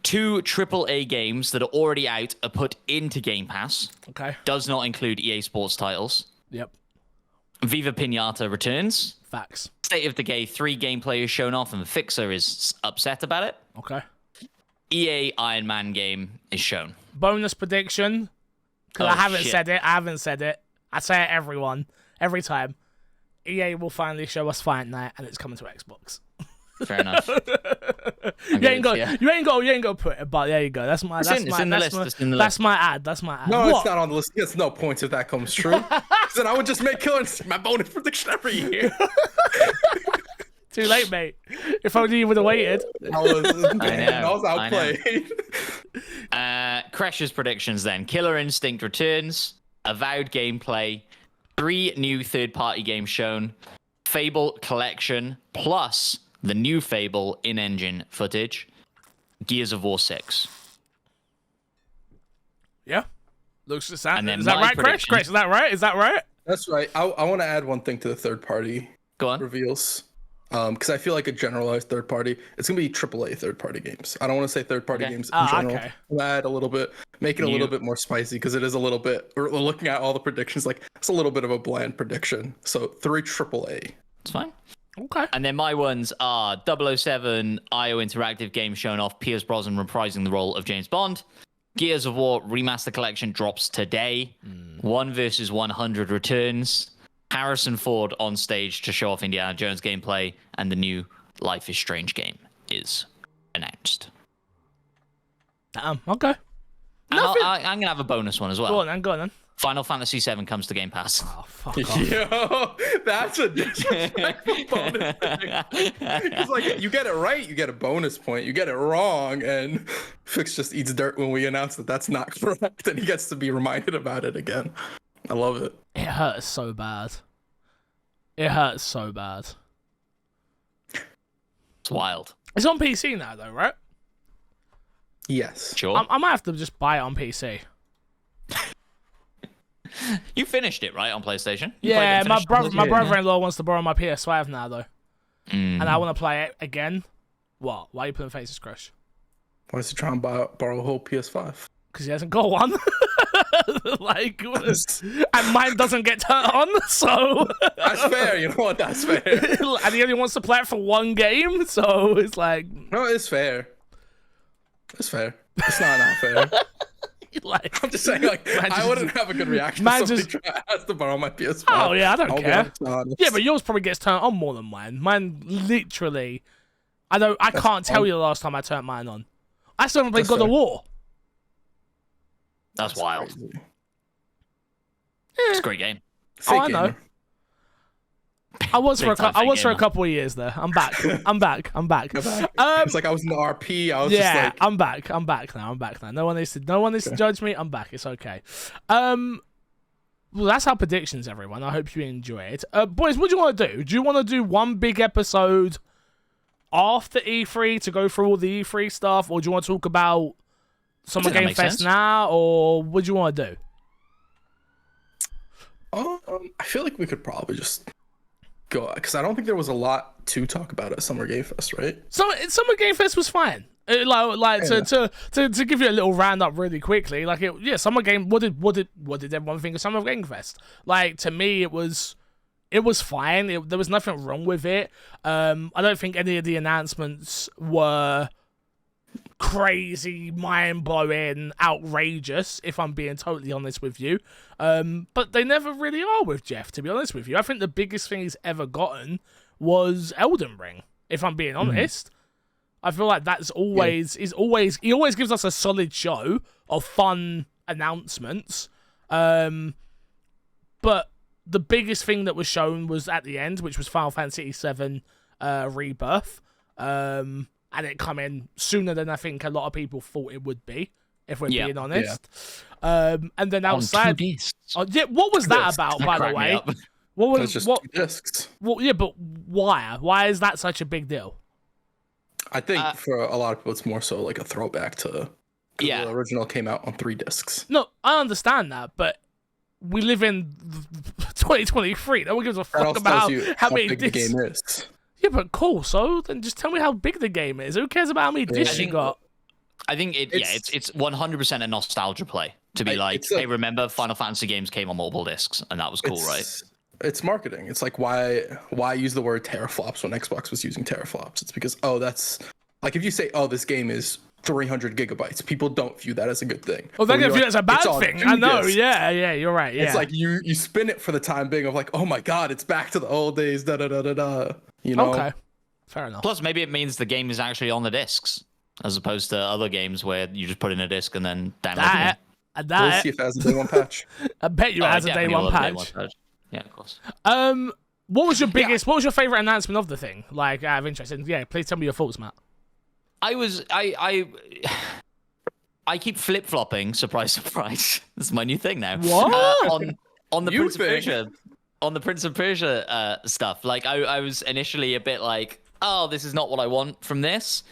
2 AAA games that are already out are put into Game Pass. Okay. Does not include EA Sports titles. Yep. Viva Pinata returns. Facts. State of Decay 3 gameplay is shown off, and Fixer is upset about it. Okay. EA Iron Man game is shown. Bonus prediction. Because I haven't said it. I say it every time. EA will finally show us Fight Night, and it's coming to Xbox. Fair enough. You ain't got to put it, but there you go. That's my ad. No, it's not on the list. It's no points if that comes true. Then I would just make Killer Instinct my bonus prediction every year. Too late, mate. If only you would have waited. I was outplayed. Crash's predictions then. Killer Instinct returns. Avowed gameplay. 3 new third-party games shown. Fable Collection plus the new Fable in-engine footage. Gears of War 6. Yeah. Looks the same. And then is that right, Chris? prediction- Is that right? That's right. I want to add one thing to the third-party Go on. reveals. Because I feel like a generalized third party, it's gonna be AAA third party games. I don't want to say third party games in general. Okay. We'll add a little bit, make it a little bit more spicy, because it is a little bit. We're looking at all the predictions, like it's a little bit of a bland prediction. So 3 AAA. It's fine. Okay. And then my ones are 007 IO Interactive game shown off, Pierce Brosnan reprising the role of James Bond. Gears of War Remaster Collection drops today. 1 vs 100 returns. Harrison Ford on stage to show off Indiana Jones gameplay, and the new Life is Strange game is announced. Okay. And I'm going to have a bonus one as well. Go on then. Final Fantasy VII comes to Game Pass. Oh, fuck off. Yo, that's a disrespectful bonus thing. It's like, you get it right, you get a bonus point. You get it wrong, and Fix just eats dirt when we announce that that's not correct, and he gets to be reminded about it again. I love it. It hurts so bad. It's wild. It's on PC now, though, right? Yes. Sure. I might have to just buy it on PC. You finished it, right, on PlayStation? You Yeah, played it, my brother-in-law wants to borrow my PS5 now, though. And I want to play it again. What? Why are you putting faces, Crush? Why is he trying to borrow a whole PS5? Because he hasn't got one. And mine doesn't get turned on, so... That's fair, you know what? That's fair. And he only wants to play it for one game, so it's like... No, it's fair. It's fair. It's not fair. like I'm just saying, like, I wouldn't have a good reaction if somebody has to borrow my PS5. Oh, yeah, I don't care. Honest. Yeah, but yours probably gets turned on more than mine. Mine, literally... I can't tell you the last time I turned mine on. I still haven't played God of War. That's wild. Crazy. It's a great game. Oh, I know. I was for Big-time a couple of years there. I'm back. It's like I was in the RP. I was just like, I'm back now. No one needs to judge me. I'm back. It's okay. Well, that's our predictions, everyone. I hope you enjoyed. Boys, what do you want to do? Do you want to do one big episode after E3 to go through all the E3 stuff, or do you want to talk about Summer think that Game makes Fest sense. now, or what do you want to do? I feel like we could probably just go, because I don't think there was a lot to talk about at Summer Game Fest, right? Summer Game Fest was fine. Yeah. To give you a little roundup really quickly, Summer Game. What did everyone think of Summer Game Fest? Like, to me, it was fine. There was nothing wrong with it. I don't think any of the announcements were crazy, mind-blowing, outrageous, if I'm being totally honest with you. But they never really are with Jeff, to be honest with you. I think the biggest thing he's ever gotten was Elden Ring, if I'm being honest. I feel like that's always he always gives us a solid show of fun announcements. But the biggest thing that was shown was at the end, which was Final Fantasy VII Rebirth. And it come in sooner than I think a lot of people thought it would be, if we're being honest. And then outside, On 2 discs. what was that about, by the cracked me way? up. What It's was just what? 2 discs. Well, yeah, but why? Why is that such a big deal? I think for a lot of people, it's more so like a throwback to 'cause Yeah. the original came out on 3 discs. No, I understand that, but we live in 2023. No one gives a That fuck also about tells you how how many big the discs. game is. Yeah, but cool. So then just tell me how big the game is. Who cares about how many discs you think- got? I think it's 100% a nostalgia play to be like, it's a- hey, remember Final Fantasy games came on mobile discs, and that was cool, right? It's marketing. It's like why use the word teraflops when Xbox was using teraflops? It's because that's like, if you say, oh, this game is 300 gigabytes, people don't view that as a good thing. Well, they're But when gonna view you're it as a like, bad "It's on thing. 2 I know. discs," Yeah, you're right. Yeah. It's like you spin it for the time being of like, oh my god, it's back to the old days. Da da da da da. You know. Okay, fair enough. Plus, maybe it means the game is actually on the discs, as opposed to other games where you just put in a disc and then download That, it. We'll see if it has a day 1 patch. I bet you it Oh, has a day definitely one will have a patch. day 1 patch. Yeah, of course. What was your biggest? What was your favorite announcement of the thing? Like, out of interest, and yeah, please tell me your thoughts, Matt. I keep flip flopping. Surprise, surprise. This is my new thing now. What? On the You Prince of think? Persia, on the Prince of Persia stuff. Like I was initially a bit like, oh, this is not what I want from this.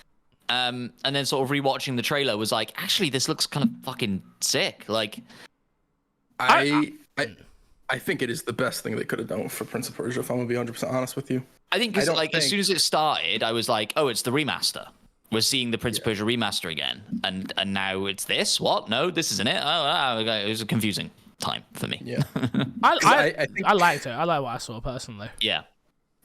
And then sort of rewatching the trailer was like, actually, this looks kind of fucking sick. Like, I think it is the best thing they could have done for Prince of Persia, if I'm gonna be 100% honest with you. I think because don't like as think- soon as it started, I was like, oh, it's the remaster. We're seeing the Prince of Persia remaster again, and now it's this. What? No, this isn't it. Oh, okay. It was a confusing time for me. Yeah. I think- I liked it. I like what I saw personally. Yeah.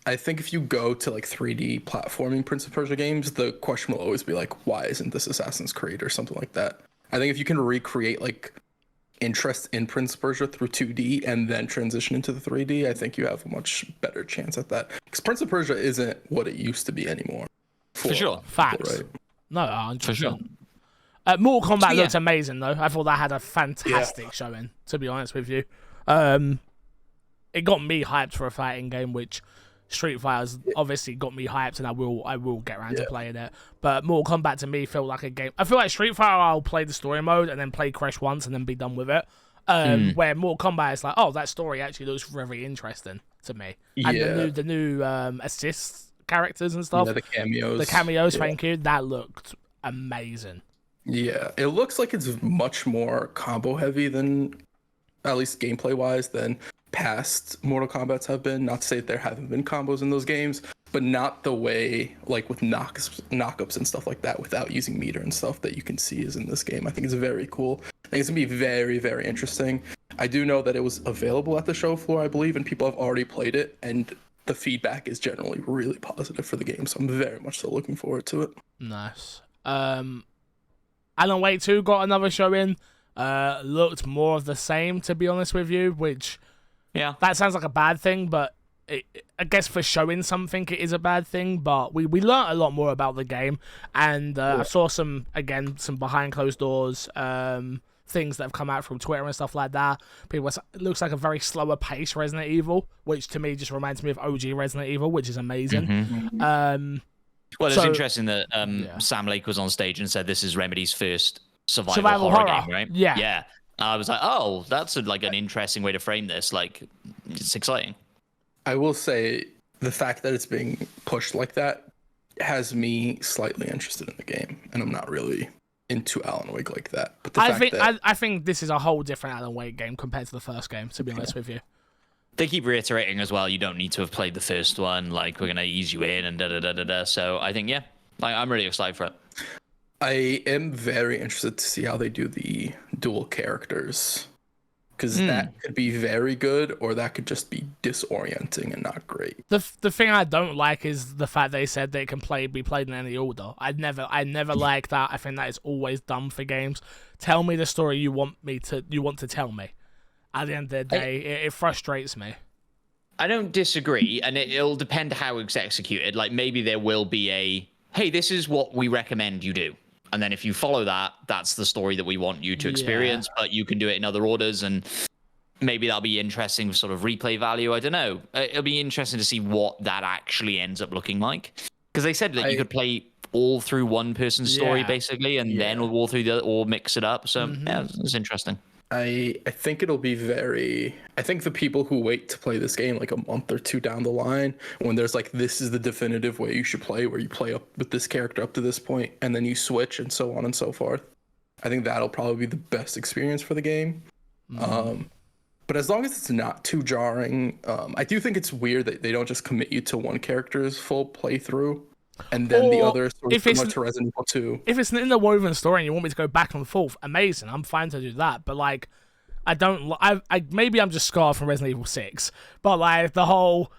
I think if you go to like 3D platforming Prince of Persia games, the question will always be like, why isn't this Assassin's Creed or something like that? I think if you can recreate like interest in Prince of Persia through 2D and then transition into the 3D, I think you have a much better chance at that. Because Prince of Persia isn't what it used to be anymore. For sure. Facts. Right. No, 100%. For sure. Mortal Kombat Yeah. looked amazing though. I thought that had a fantastic showing. To be honest with you, it got me hyped for a fighting game, which Street Fighter's obviously got me hyped, and I will get around to playing it. But Mortal Kombat to me felt like a game. I feel like Street Fighter, I'll play the story mode and then play Crash once and then be done with it. Where Mortal Kombat is like, oh, that story actually looks very interesting to me. And Yeah. the new assist characters and stuff, Yeah, the cameos. the cameos, Yeah. thank you, that looked amazing. Yeah, it looks like it's much more combo heavy than, at least gameplay wise, than past Mortal Kombats have been. Not to say that there haven't been combos in those games, but not the way like with knockups and stuff like that without using meter and stuff that you can see is in this game. I think it's very cool. I think it's gonna be very, very interesting. I do know that it was available at the show floor, I believe, and people have already played it, and the feedback is generally really positive for the game. So I'm very much so looking forward to it. Nice. Alan Wake 2 got another show in. Looked more of the same, to be honest with you, which Yeah. that sounds like a bad thing, but I guess for showing something it is a bad thing. But we learnt a lot more about the game, and I saw some behind closed doors things that have come out from Twitter and stuff like that. People, it looks like a very slower pace Resident Evil, which to me just reminds me of OG Resident Evil, which is amazing. Well, it's So- interesting that Sam Lake was on stage and said this is Remedy's first survival, Survival horror horror. game, right? Yeah. Yeah. I was like, oh, that's like an interesting way to frame this. Like, it's exciting. I will say the fact that it's being pushed like that, has me slightly interested in the game, and I'm not really into Alan Wake like that. But the I think this is a whole different Alan Wake game compared to the first game, to be honest with you. They keep reiterating as well, you don't need to have played the first one, like, we're going to ease you in and da-da-da-da-da. So I think, yeah, I'm really excited for it. I am very interested to see how they do the dual characters, because that could be very good, or that could just be disorienting and not great. The thing I don't like is the fact they said they can be played in any order. I never like that. I think that is always dumb for games. Tell me the story you want to tell me. At the end of the day, it frustrates me. I don't disagree, and it'll depend how it's executed. Like, maybe there will be a, hey, this is what we recommend you do. And then if you follow that, that's the story that we want you to experience, but you can do it in other orders, and maybe that'll be interesting for sort of replay value. I don't know. It'll be interesting to see what that actually ends up looking like. Because they said that you could play all through one person's story, basically, and then all through the other, or mix it up. So, yeah, it's interesting. I think it'll be I think the people who wait to play this game like a month or two down the line, when there's like, this is the definitive way you should play, where you play up with this character up to this point and then you switch and so on and so forth, I think that'll probably be the best experience for the game. But as long as it's not too jarring, I do think it's weird that they don't just commit you to one character's full playthrough and then the other sort of similar to Resident Evil 2. If it's an interwoven story and you want me to go back and forth, amazing. I'm fine to do that. But like, maybe I'm just scarred from Resident Evil 6. But like, the whole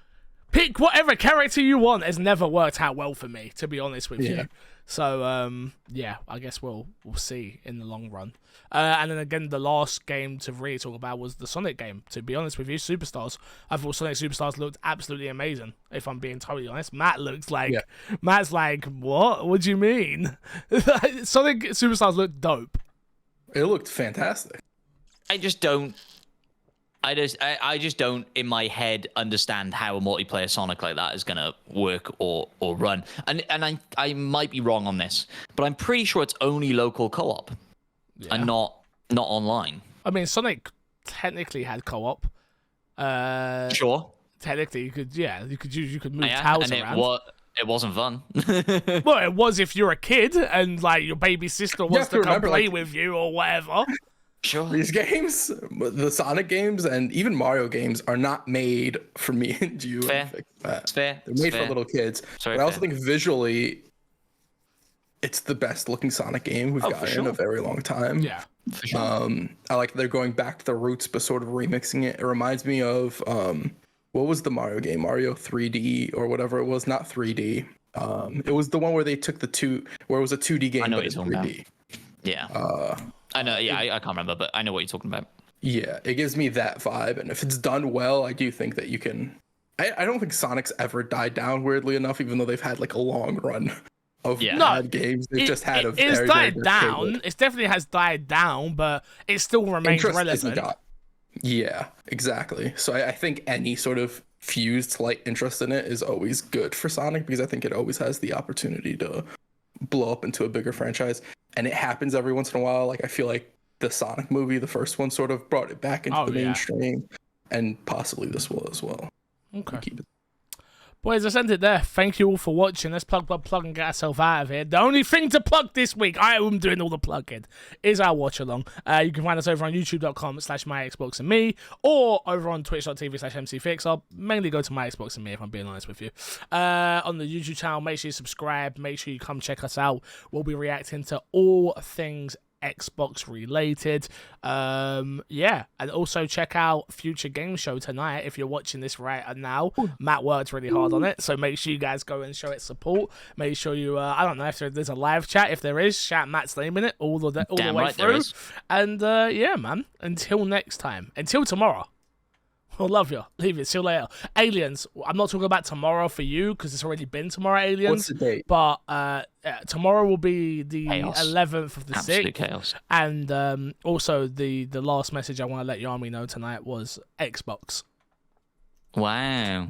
pick whatever character you want has never worked out well for me, to be honest with you. So yeah, I guess we'll see in the long run. And then again, the last game to really talk about was the Sonic game. To be honest with you, Superstars. I thought Sonic Superstars looked absolutely amazing. If I'm being totally honest, Matt's like, what do you mean? Sonic Superstars looked dope. It looked fantastic. I just don't in my head understand how a multiplayer Sonic like that is gonna work or run. And I might be wrong on this, but I'm pretty sure it's only local co-op and not online. I mean, Sonic technically had co-op. Sure. Technically, you could move towers and around. It wasn't fun. Well, it was if you're a kid and like your baby sister wants to come play with you or whatever. Sure. These games, the Sonic games and even Mario games, are not made for me and you. Fair. It's fair. They're made for little kids. But I also think visually, it's the best looking Sonic game we've gotten in a very long time. Yeah, for sure. I like they're going back to the roots, but sort of remixing it. It reminds me of what was the Mario game? Mario 3D or whatever it was. Not 3D. It was the one where they took where it was a 2D game, but it's 3D. Yeah. I know, yeah, I can't remember, but I know what you're talking about. Yeah, it gives me that vibe, and if it's done well, I do think that you can. I don't think Sonic's ever died down, weirdly enough, even though they've had like a long run of bad games. They've just had a very, died down. It definitely has died down, but it still remains relevant. Yeah, exactly. So I think any sort of fused slight interest in it is always good for Sonic, because I think it always has the opportunity to blow up into a bigger franchise. And it happens every once in a while. Like, I feel like the Sonic movie, the first one, sort of brought it back into the mainstream, and possibly this will as well. Okay. Boys, let's end it there. Thank you all for watching. Let's plug, and get ourselves out of here. The only thing to plug this week, I am doing all the plugging, is our watch along. You can find us over on youtube.com/myxboxandme, or over on twitch.tv/mcfix. I'll mainly go to my Xbox and me, if I'm being honest with you. On the YouTube channel, make sure you subscribe. Make sure you come check us out. We'll be reacting to all things Xbox related. Yeah, and also check out Future Game Show tonight if you're watching this right now. Matt worked really hard on it, so make sure you guys go and show it support. Make sure you I don't know if there's a live chat. If there is, shout Matt's name in it all the way through. And yeah, man, until next time, until tomorrow, I love you. Leave it. See you later. Aliens. I'm not talking about tomorrow for you because it's already been tomorrow, Aliens. What's the date? But tomorrow will be the 11th of the 6th. Absolute chaos. And also the last message I want to let your army know tonight was Xbox. Wow.